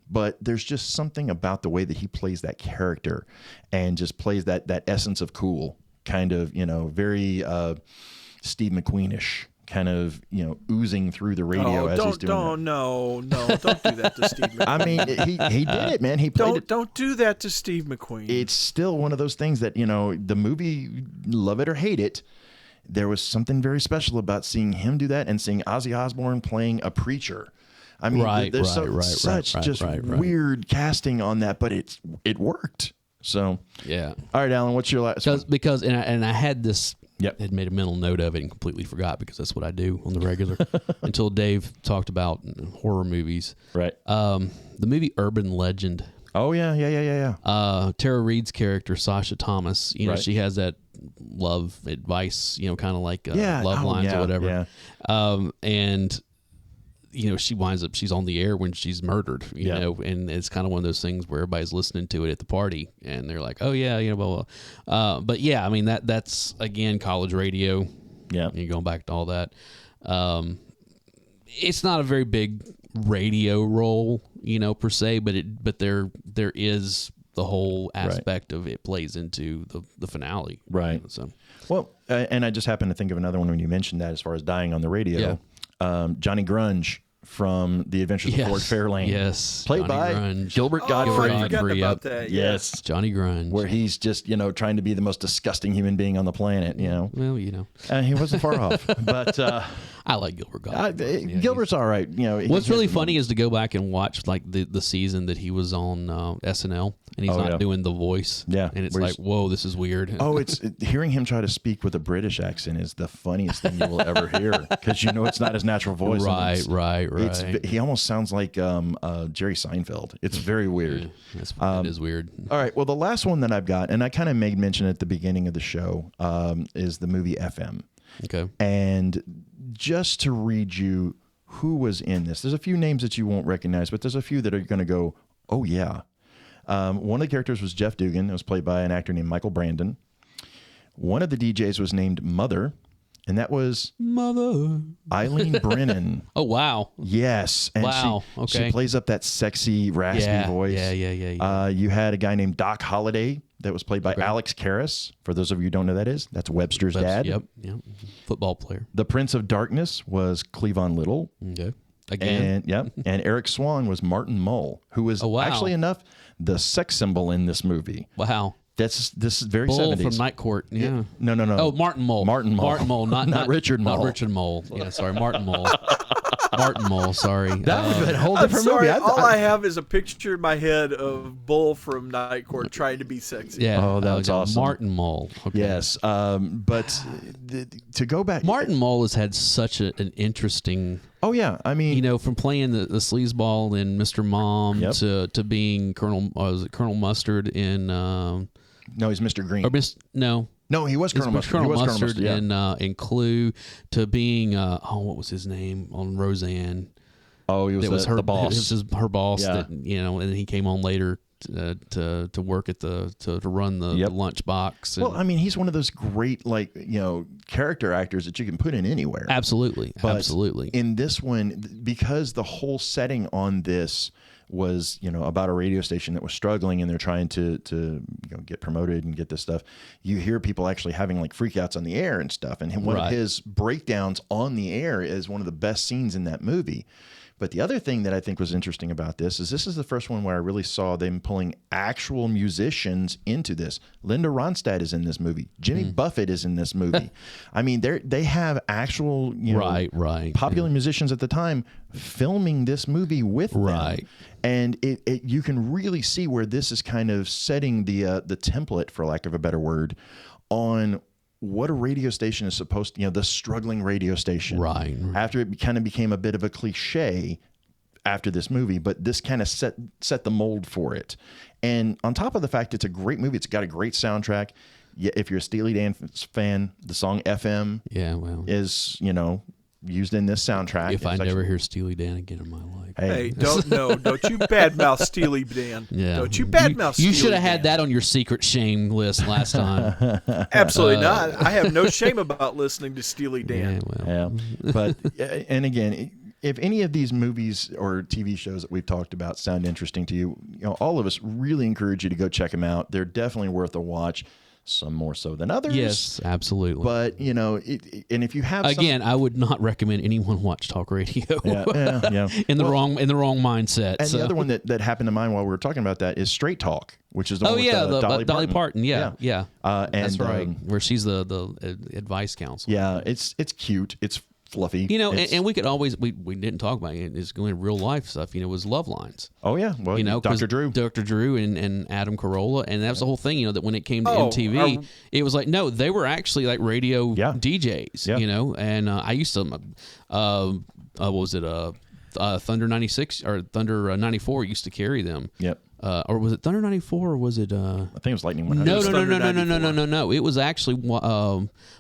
but there's just something about the way that he plays that character and just plays that essence of cool, kind of, very Steve McQueen-ish. Kind of, oozing through the radio as he's doing don't do that to Steve McQueen. I mean, he did it, man. He played it. Don't do that to Steve McQueen. It's still one of those things that, the movie, love it or hate it, there was something very special about seeing him do that and seeing Ozzy Osbourne playing a preacher. I mean, there's such weird casting on that, but it worked. So, yeah. All right, Alan, what's your last one? Because I had this. Yep. Had made a mental note of it and completely forgot because that's what I do on the regular until Dave talked about horror movies. Right. The movie Urban Legend. Oh, yeah. Tara Reid's character, Sasha Thomas, she has that love advice, kind of like love lines or whatever. Yeah. And, she winds up, she's on the air when she's murdered, you know, and it's kind of one of those things where everybody's listening to it at the party and they're like, oh yeah, blah, blah. But yeah, I mean, that's again, college radio. Yeah. You're going back to all that. It's not a very big radio role, per se, but there is the whole aspect of it plays into the finale. Right. So, well, and I just happened to think of another one when you mentioned that as far as dying on the radio. Yeah. Johnny Grunge from The Adventures of Ford Fairlane. Yes. Played Johnny by Grunge. Gilbert Godfrey. I forgot about that. Yes. Johnny Grunge. Where he's just, trying to be the most disgusting human being on the planet, Well, he wasn't far off. But I like Gilbert Godfrey. Gilbert's all right. What's really funny is to go back and watch like the season that he was on SNL and he's not doing the voice. Yeah. And it's like, whoa, this is weird. Oh, it's hearing him try to speak with a British accent is the funniest thing you will ever hear because it's not his natural voice. Right. He almost sounds like Jerry Seinfeld. It's very weird. It is weird. All right. Well, the last one that I've got, and I kind of made mention at the beginning of the show, is the movie FM. Okay. And just to read you who was in this, there's a few names that you won't recognize, but there's a few that are going to go, oh, yeah. One of the characters was Jeff Dugan. It was played by an actor named Michael Brandon. One of the DJs was named Mother, and that was Mother Eileen Brennan. Oh, wow. Yes. And she plays up that sexy, raspy voice. Yeah. You had a guy named Doc Holliday that was played by Alex Karras. For those of you who don't know who that is, that's Webster's dad. Yep. Football player. The Prince of Darkness was Cleavon Little. Okay. Again. And Eric Swan was Martin Mull, who was actually enough the sex symbol in this movie. Wow. This is very Bull 70s. from Night Court. Yeah. No. Oh, Martin Mull. Martin Mull, not Richard Mull. Not Richard Mull. Yeah, sorry, Martin Mull. Martin Mull. Sorry. That would have been a whole different movie. movie. All I have is a picture in my head of Bull from Night Court trying to be sexy. Yeah. Oh, that was awesome. Martin Mull. Okay. Yes. But to go back, Martin Mull has had such an interesting. Oh yeah, I mean, from playing the sleazeball in Mr. Mom to being Colonel Mustard in. No, he's Mr. Green. Or No, he was Colonel Mustard. Colonel Mustard in Clue to being what was his name on Roseanne? Oh, he was the boss. It was her boss that and he came on later to work at to run the lunch box. Well, I mean, he's one of those great character actors that you can put in anywhere. Absolutely. In this one, because the whole setting on this was about a radio station that was struggling and they're trying to get promoted and get this stuff, you hear people actually having like freakouts on the air and stuff, and one of his breakdowns on the air is one of the best scenes in that movie. But the other thing that I think was interesting about this is the first one where I really saw them pulling actual musicians into this. Linda Ronstadt is in this movie. Jimmy Buffett is in this movie. I mean, they have actual popular musicians at the time filming this movie with them. And you can really see where this is kind of setting the template, for lack of a better word, on what a radio station is supposed to, the struggling radio station. Right. After it kind of became a bit of a cliche after this movie, but this kind of set the mold for it. And on top of the fact it's a great movie, it's got a great soundtrack. If you're a Steely Dan fan, the song FM is, used in this soundtrack. If I never hear Steely Dan again in my life. Hey, don't you badmouth Steely Dan. Yeah. Don't you badmouth Steely Dan. You should have had that on your secret shame list last time. Absolutely not. I have no shame about listening to Steely Dan. But, and again, if any of these movies or TV shows that we've talked about sound interesting to you, all of us really encourage you to go check them out. They're definitely worth a watch. Some more so than others. Yes, absolutely. But, and if you have I would not recommend anyone watch talk radio. In the wrong mindset. And the other one that happened to mind while we were talking about that is Straight Talk, which is the one with Dolly Parton. Yeah. And that's right. Where she's the advice counselor. Yeah, it's cute. It's fluffy. And we could always we didn't talk about it. It's going real life stuff. Was Love Lines. Oh yeah, well, Dr. Drew and Adam Carolla, and that was the whole thing. That when it came to MTV, it was like no, they were actually like radio DJs. And I used to, what was it? Thunder 96 or Thunder 94 used to carry them. Yep. Or was it Thunder 94 or was it I think it was Lightning 100. No. It was actually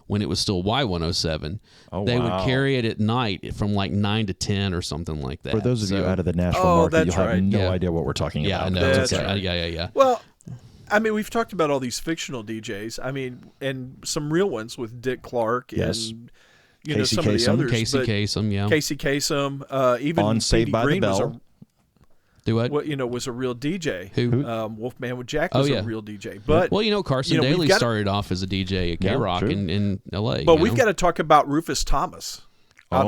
when it was still Y107. They would carry it at night from like 9 to 10 or something like that. For those of you out of the Nashville market, you'll have no idea what we're talking about. I know. Yeah. Well, I mean, we've talked about all these fictional DJs. I mean, and some real ones with Dick Clark and Casey some of the others. Casey Kasem, Casey Kasem, even on Saved by the Bell. Do what? Was a real DJ. Who? Wolfman with Jack was a real DJ. But Carson Daly started off as a DJ at K-Rock in L.A. But we've got to talk about Rufus Thomas out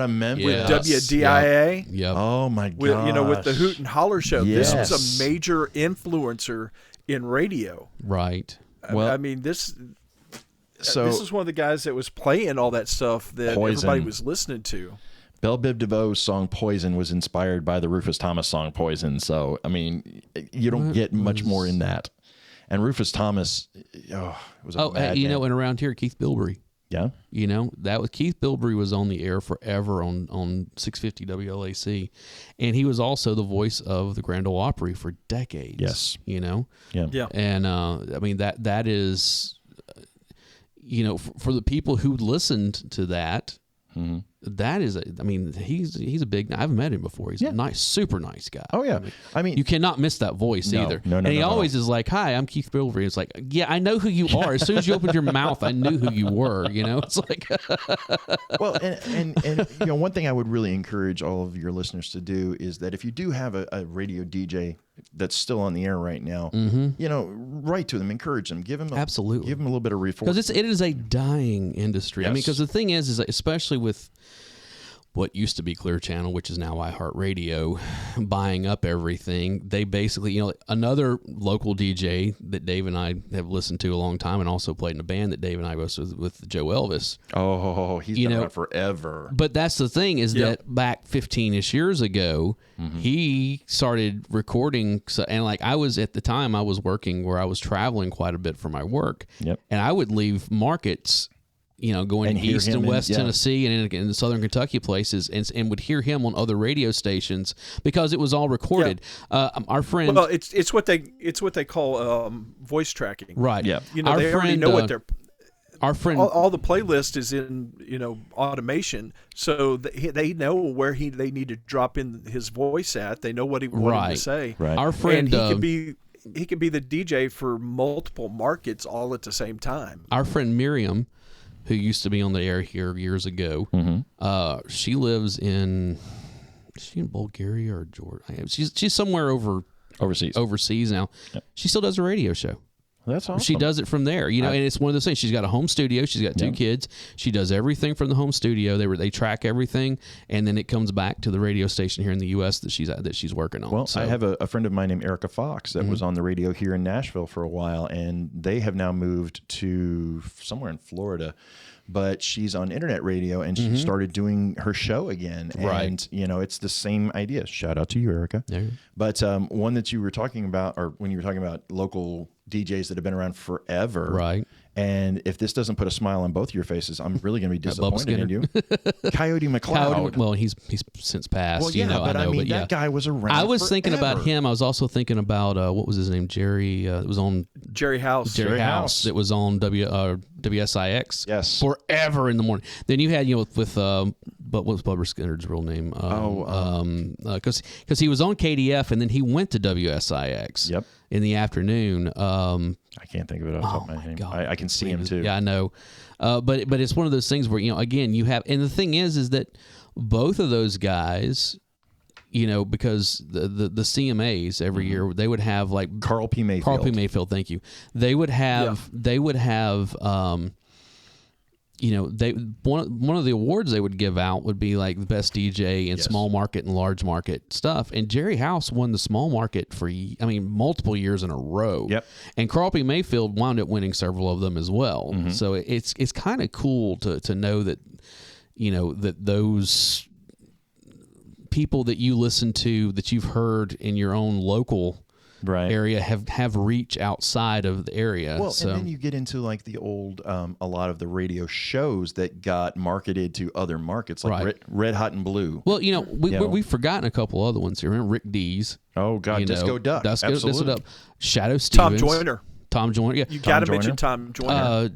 of Memphis. With WDIA. Yep. Oh my God. With the Hoot and Holler show. Yes. This was a major influencer in radio. Right. Well, I mean, this is one of the guys that was playing all that stuff that everybody was listening to. Belle Biv DeVoe's song Poison was inspired by the Rufus Thomas song Poison. So, I mean, you don't get much more in that. And Rufus Thomas, was a mad man. And around here, Keith Bilbrey. Yeah. That was Keith Bilbrey was on the air forever on 650 WLAC, and he was also the voice of the Grand Ole Opry for decades. Yes. Yeah. And that is, for the people who listened to that. Mm-hmm. That is, he's a big. I've met him before. He's a nice, super nice guy. Oh yeah, you cannot miss that voice either. No, and he always is like, "Hi, I'm Keith Bilbrey." It's like, yeah, I know who you are. As soon as you opened your mouth, I knew who you were. It's like, well, and one thing I would really encourage all of your listeners to do is that if you do have a radio DJ that's still on the air right now, write to them, encourage them, give them absolutely, give them a little bit of reinforcement, because it is a dying industry. Yes. Because the thing is especially with what used to be Clear Channel, which is now iHeartRadio, buying up everything. They basically, another local DJ that Dave and I have listened to a long time, and also played in a band that Dave and I was with Joe Elvis. Oh, he's been around forever. But that's the thing is that back 15-ish years ago, he started recording. And I was at the time, I was working where I was traveling quite a bit for my work. Yep. And I would leave markets, going to East and West Tennessee and in Southern Kentucky places, and would hear him on other radio stations because it was all recorded. Yeah. Our friend, well, it's what they call voice tracking, right? Yeah, they already know what they're. Our friend, all the playlist is in automation, so they know where they need to drop in his voice at. They know what he wanted to say. Right. Our friend, and he could be the DJ for multiple markets all at the same time. Our friend Miriam, who used to be on the air here years ago, she lives in Bulgaria or Georgia. She's somewhere overseas now. Yep. She still does a radio show. That's awesome. She does it from there, and it's one of those things. She's got a home studio. She's got two kids. She does everything from the home studio. They track everything, and then it comes back to the radio station here in the U.S. that she's working on. Well, I have a friend of mine named Erica Fox that was on the radio here in Nashville for a while, and they have now moved to somewhere in Florida. But she's on internet radio, and she started doing her show again. Right. And, it's the same idea. Shout out to you, Erica. Yeah. But one that you were talking about, or when you were talking about local DJs that have been around forever. Right. And if this doesn't put a smile on both your faces, I'm really going to be disappointed in you. Coyote McLeod. Well, he's since passed. Well, yeah, I know, but that guy was around. I was forever. thinking about him. I was also thinking about what was his name? Jerry. It was on Jerry House. Jerry House. It was on WSIX. Yes. Forever in the morning. Then you had with but what's Bubba Skinner's real name? Because he was on KDF and then he went to WSIX. Yep. In the afternoon. I can't think of it off the top of my head. I can see him too. Yeah, I know. But it's one of those things where again you have, and the thing is that both of those guys, because the CMAs every year they would have like Carl P. Mayfield. Thank you. They would have one of the awards they would give out would be like the best DJ in small market and large market stuff. And Jerry House won the small market for multiple years in a row. Yep. And Carl P. Mayfield wound up winning several of them as well. Mm-hmm. So it's kind of cool to know that that those people that you listen to that you've heard in your own local area have reach outside of the area. Well, and then you get into like the old, a lot of the radio shows that got marketed to other markets, like Red Hot and Blue. Well, we've forgotten a couple other ones here. Remember Rick Dees? Oh God, Disco Duck. Disco Duck. Shadow Stevens. Tom Joyner. Yeah, you got to mention Tom Joyner.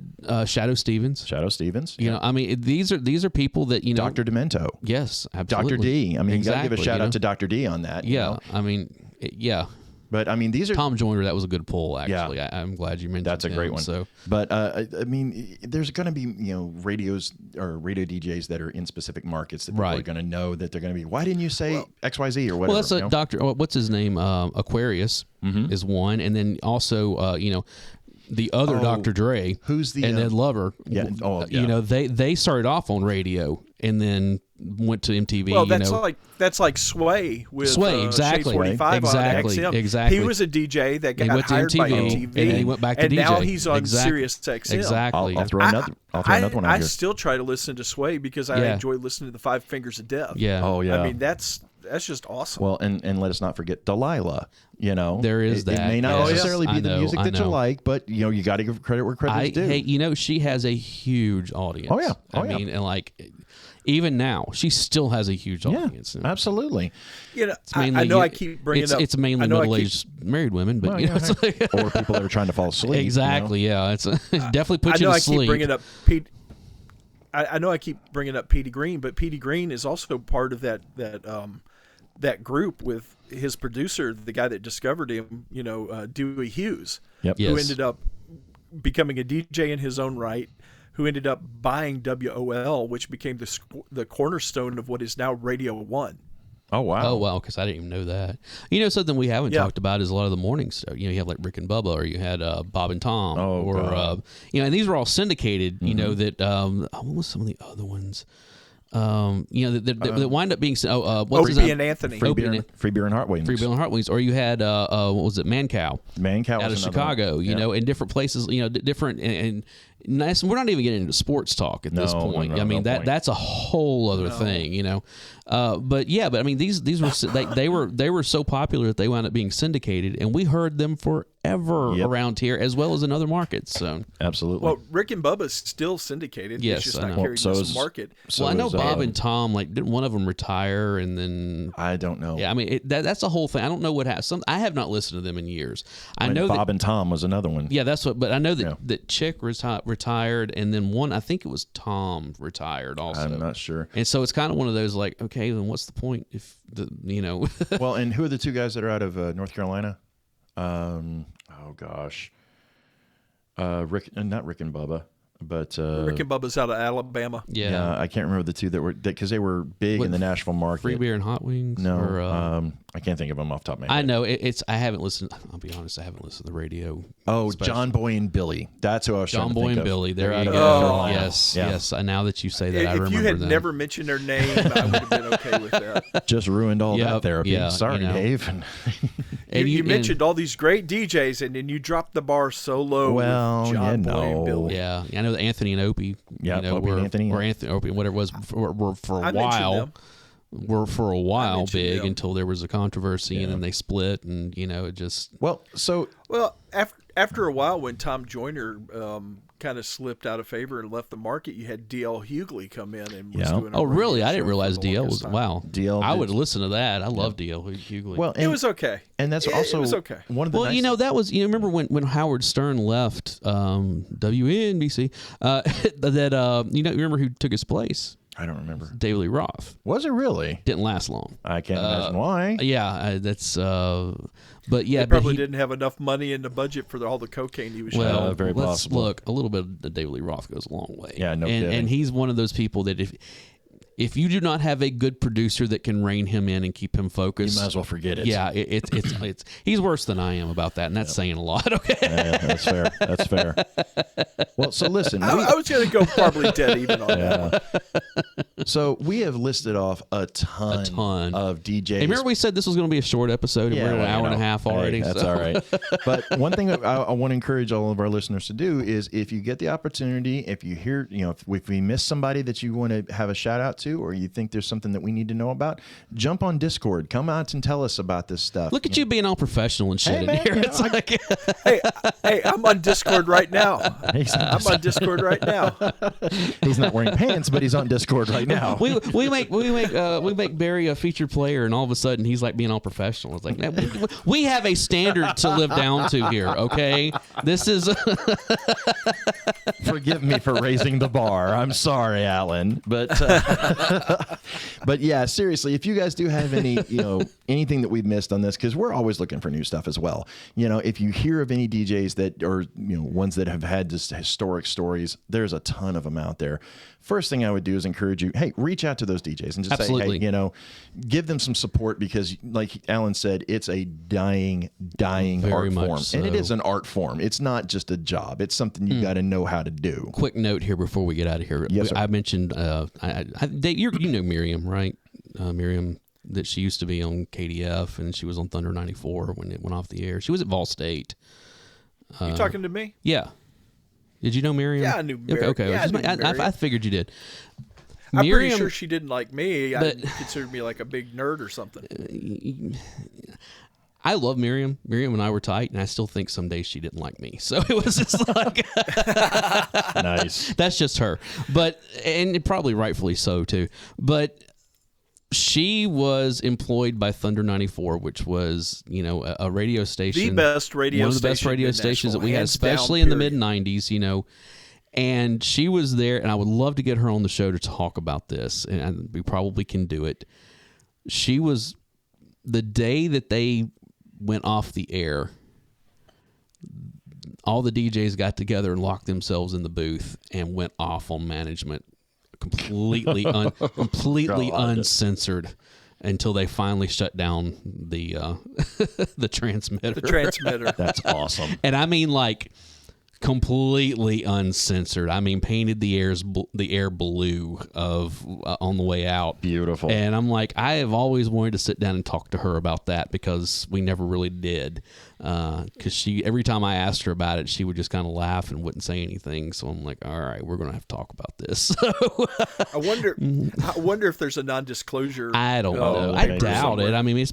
Shadow Stevens. These are people that Dr. Demento. Yes, absolutely. Dr. D. I mean, you got to give a shout out to Dr. D on that. Yeah, But these are Tom Joyner. That was a good pull, actually. Yeah. I'm glad you mentioned that's a great one. So, but there's going to be radios or radio DJs that are in specific markets that people are going to know that they're going to be. Why didn't you say XYZ or whatever? Well, that's a Doctor. What's his name? Aquarius is one, and then also the other Dr. Dre, who's the and Ed Lover. Yeah. They started off on radio and then went to MTV. Well, that's like Sway with exactly. Shade 45 on XM. Exactly. He was a DJ that got hired by MTV, and then he went back to DJ. And now he's on Sirius XM. Exactly. I'll throw another one out here. I still try to listen to Sway because I enjoy listening to the Five Fingers of Death. Yeah. Oh yeah. I mean that's just awesome. Well, and let us not forget Delilah. You know, there is that. It may not necessarily be the music that you know. like, but you know, you got to give credit where credit's due. Hey, you know, she has a huge audience. Oh yeah, I mean, and like even now, she still has a huge audience. Yeah, absolutely. You know, I know I keep bringing up. It's mainly middle-aged married women, but you know, it's like, or people that are trying to fall asleep. Exactly. You know? Yeah, it's definitely put you to sleep. sleep. Keep bringing up Pete. I know I keep bringing up Petey Green, but Petey Green is also part of that group with his producer, the guy that discovered him, you know, Dewey Hughes, who ended up becoming a DJ in his own right, who ended up buying WOL, which became the cornerstone of what is now Radio 1. Oh, wow. Oh, wow, because I didn't even know that. You know, something we haven't talked about is a lot of the morning stuff. You know, you have like Rick and Bubba, or you had Bob and Tom. You know, and these were all syndicated, you know, that, what was some of the other ones? You know, that wind up being, Opie and Anthony. Free Beer and Hot Wings. Free Beer and Hot Wings. Or you had, what was it, Mancow. Mancow out of Chicago, you know, in different places, you know, different, and nice. We're not even getting into sports talk at this point. I mean, that's a whole other thing, you know. But I mean, these were they were so popular that they wound up being syndicated, and we heard them forever around here, as well as in other markets. So absolutely. Well, Rick and Bubba's still syndicated. Yes, it's just I not know. carried in this market. Well, I know Bob and Tom, like, didn't one of them retire, and then I don't know. Yeah, I mean, that's the whole thing. I don't know what happened. I have not listened to them in years. I know Bob and Tom was another one. Yeah, that's what. But I know that Chick retired, and then one, I think it was Tom, retired also. I'm not sure. And so it's kind of one of those like, okay, then what's the point if you know? Well, and who are the two guys that are out of North Carolina? Oh gosh, Rick, not Rick and Bubba, but Rick and Bubba's out of Alabama. Yeah, I can't remember the two that were because they were big in the Nashville market. Free Beer and Hot Wings. No, or, I can't think of them off the top of my head. I know it's. I haven't listened. I'll be honest. I haven't listened to the radio. Oh, John Boy and Billy. That's who I was trying to think of. John Boy and Billy. They're out of Carolina. Yes, yes. Now that you say that, I remember them. If you had never mentioned their name, I would have been okay with that. Just ruined all that therapy. Yeah, sorry, you know. Dave. And you mentioned all these great DJs, and then you dropped the bar so low. Well, with John Boy and Billy. Yeah, I know that Anthony and Opie. Yeah, you know, Opie and Anthony. Or Anthony, Opie, whatever it was, were for a while. Were for a while big until there was a controversy, and then they split, and you know, it just well after a while when Tom Joyner kind of slipped out of favor and left the market, you had DL Hughley come in and was doing oh really? I didn't realize DL was DL. I would listen to that. I love DL Hughley. Well, it was okay, and that's also it was okay. One of the you know, that was, you remember when Howard Stern left WNBC that you know, you remember who took his place? I don't remember. David Lee Roth. Was it really? Didn't last long. I can't imagine why. They probably didn't have enough money in the budget for all the cocaine he was shooting. Well, very possible. Look, a little bit of David Lee Roth goes a long way. Yeah, no kidding. And he's one of those people that if you do not have a good producer that can rein him in and keep him focused, you might as well forget it. Yeah, it's he's worse than I am about that, and that's saying a lot. Okay, yeah, that's fair. That's fair. Well, so listen, I was going to go probably dead even on that one. So we have listed off a ton of DJs. Hey, remember we said this was going to be a short episode, and we're an hour and a half already. Hey, that's all right. But one thing I want to encourage all of our listeners to do is, if you get the opportunity, if you hear, you know, if we miss somebody that you want to have a shout out to, or you think there's something that we need to know about, jump on Discord. Come out and tell us about this stuff. Look at you being all professional and shit in here. It's like, hey, I'm on Discord right now. I'm on Discord right now. He's not wearing pants, but he's on Discord right now. We make Barry a featured player, and all of a sudden he's like being all professional. It's like, we have a standard to live down to here. Okay, this is. Forgive me for raising the bar. I'm sorry, Alan, but yeah, seriously, if you guys do have any, you know, anything that we've missed on this, because we're always looking for new stuff as well. You know, if you hear of any DJs that are, you know, ones that have had just historic stories, there's a ton of them out there. First thing I would do is encourage you, hey, reach out to those DJs and just say, hey, you know, give them some support, because like Alan said, it's a dying art form. So. And it is an art form. It's not just a job. It's something you got to know how to do. Quick note here before we get out of here. Yes, sir. I mentioned, you know Miriam, right? Miriam, that she used to be on KDF, and she was on Thunder 94 when it went off the air. She was at Vol State. You talking to me? Yeah. Did you know Miriam? Yeah, I knew Miriam. Okay. Yeah, I figured you did. I'm pretty sure she didn't like me. I considered me like a big nerd or something. I love Miriam. Miriam and I were tight, and I still think some days she didn't like me. So it was just like, nice. That's just her. And probably rightfully so too. But she was employed by Thunder 94, which was, a radio station. The best radio station. One of the best radio stations that we had, especially in the mid-90s, And she was there, and I would love to get her on the show to talk about this, and we probably can do it. She was, the day that they went off the air, all the DJs got together and locked themselves in the booth and went off on management, completely uncensored, until they finally shut down the the transmitter. The transmitter. That's awesome. And I mean, like, completely uncensored. I mean, painted the air blue on the way out. Beautiful. And I'm like, I have always wanted to sit down and talk to her about that, because we never really did. Because every time I asked her about it, she would just kind of laugh and wouldn't say anything. So I'm like, all right, we're gonna have to talk about this. I wonder if there's a non-disclosure. I don't know. I doubt it. I mean,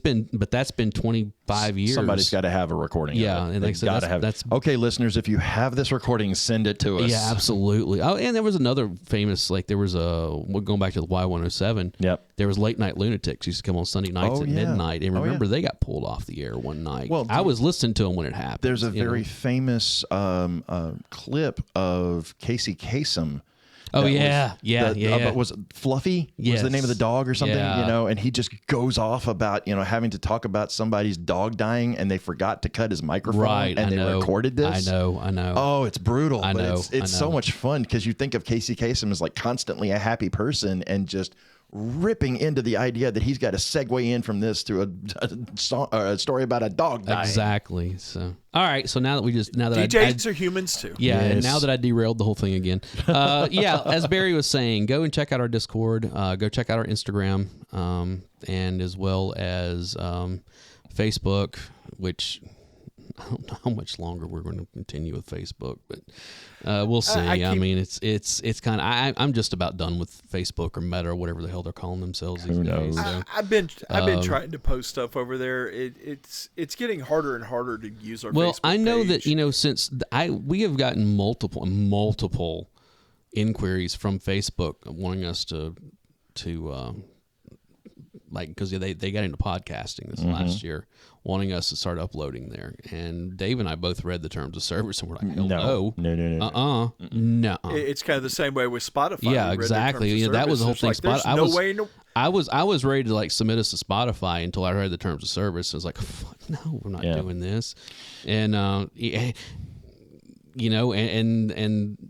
that's been 25 years. Somebody's got to have a recording. Yeah, of it. and they got to have. That's okay, listeners. If you have this recording, send it to us. Yeah, absolutely. Oh, and there was another famous, like, there was going back to the Y107. Yep. There was Late Night Lunatics used to come on Sunday nights at midnight, and remember they got pulled off the air one night. Well, I was listening to them when it happened. There's a very famous clip of Casey Kasem. Oh yeah. But was it Fluffy? Yes. Was the name of the dog or something? Yeah. And he just goes off about having to talk about somebody's dog dying, and they forgot to cut his microphone, right? And they recorded this. I know. Oh, it's brutal. I know. But it's so much fun, because you think of Casey Kasem as like constantly a happy person, and just ripping into the idea that he's got to segue in from this to a story about a dog dying. Exactly. So, all right. So now that DJs are humans too. Yeah. Yes. And now that I derailed the whole thing again, as Barry was saying, go and check out our Discord. Go check out our Instagram, and as well as Facebook, which I don't know how much longer we're going to continue with Facebook, but we'll see. I mean, it's kind of I'm just about done with Facebook or Meta or whatever the hell they're calling themselves these days. So, I've been trying to post stuff over there. It's getting harder and harder to use our. Well, Facebook I know page. that since we have gotten multiple inquiries from Facebook wanting us to like, because they got into podcasting this last year, wanting us to start uploading there. And Dave and I both read the terms of service, and we're like, no. No. It's kind of the same way with Spotify. Yeah, exactly. That was the whole thing. I was ready to like submit us to Spotify until I read the terms of service. I was like, fuck, no, we're not doing this. And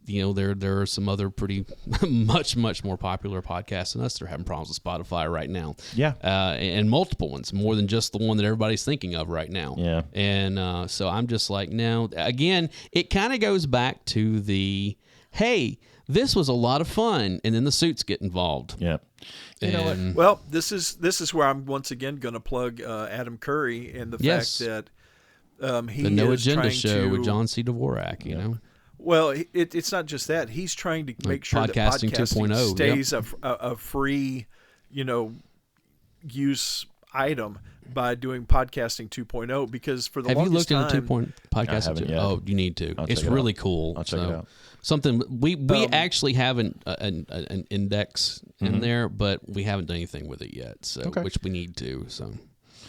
there are some other pretty much more popular podcasts than us. They're having problems with Spotify right now. Yeah. And multiple ones, more than just the one that everybody's thinking of right now. Yeah. And so I'm just like, no. Again, it kind of goes back to the, hey, this was a lot of fun, and then the suits get involved. Yeah. You know what? Well, this is where I'm once again going to plug Adam Curry and the fact that. He the No is Agenda Show with John C. Dvorak, you know. Well, it's not just that. He's trying to make sure that podcasting 2.0 stays a free, use item by doing podcasting 2.0, because for the longest time... Have you looked into podcasting 2.0? Oh, you need to. It's really cool. I'll check it out. Something we actually have an index in there, but we haven't done anything with it yet. So which we need to. So.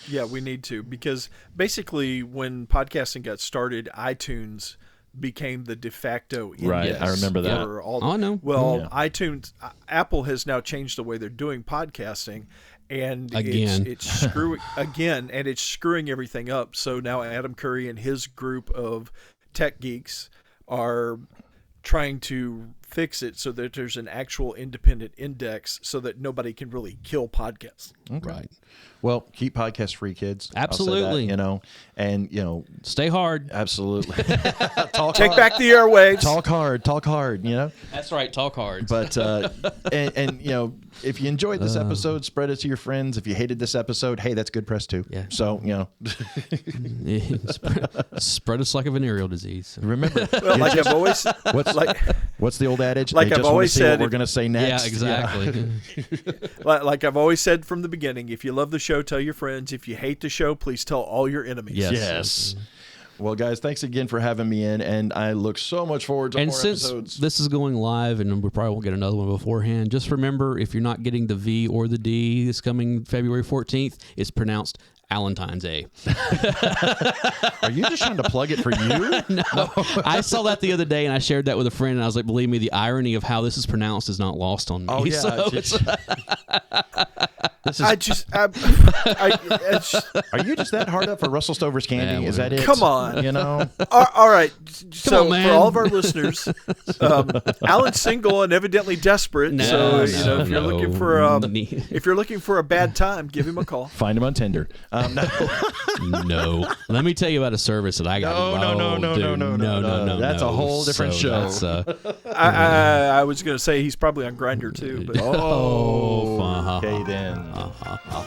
Yeah, we need to, because basically when podcasting got started, iTunes became the de facto index. Right, I remember that. I know. Well, iTunes, Apple has now changed the way they're doing podcasting, and it's screwing everything up. So now Adam Curry and his group of tech geeks are trying to fix it so that there's an actual independent index so that nobody can really kill podcasts. Okay. Right. Well, keep podcasts free, kids. Absolutely. That, and stay hard. Absolutely. Take back the airwaves. Talk hard, That's right. Talk hard. But, and if you enjoyed this episode, spread it to your friends. If you hated this episode, hey, that's good press too. Yeah. So, spread us like a venereal disease. Remember, like I've always, what's the old old adage. Like they I've just always want to see said, what we're going to say next. Yeah, exactly. Like I've always said from the beginning, if you love the show, tell your friends. If you hate the show, please tell all your enemies. Yes. Well, guys, thanks again for having me in, and I look so much forward to more episodes. And since this is going live, and we probably won't get another one beforehand, just remember, if you're not getting the V or the D this coming February 14th, it's pronounced Valentine's A. Are you just trying to plug it for you? No. I saw that the other day, and I shared that with a friend, and I was like, believe me, the irony of how this is pronounced is not lost on me. Oh, yeah. So Are you just that hard up for Russell Stover's candy? Yeah, is that it? Come on. You know? All right. So on, man. for all of our listeners, Alan's single and evidently desperate. If you're looking for if you're looking for a bad time, give him a call. Find him on Tinder. No. Let me tell you about a service that I got. No. That's a whole different show. I was going to say he's probably on Grindr too. But okay then.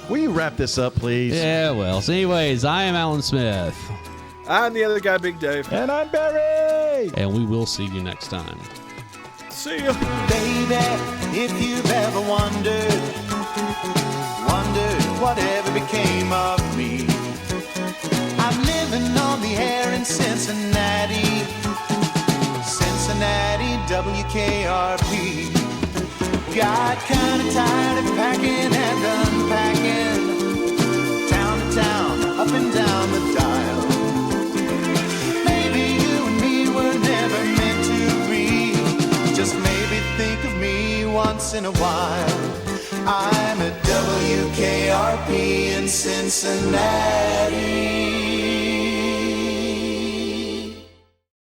Will you wrap this up, please? Yeah, well. So anyways, I am Alan Smith. I'm the other guy, Big Dave. And I'm Barry. And we will see you next time. See you. Baby, if you've ever wondered whatever became of me. I'm living on the air in Cincinnati, WKRP. Got kinda tired of packing and unpacking, town to town, up and down the dial. Maybe you and me were never meant to be. Just maybe think of me once in a while. I'm at WKRP in Cincinnati.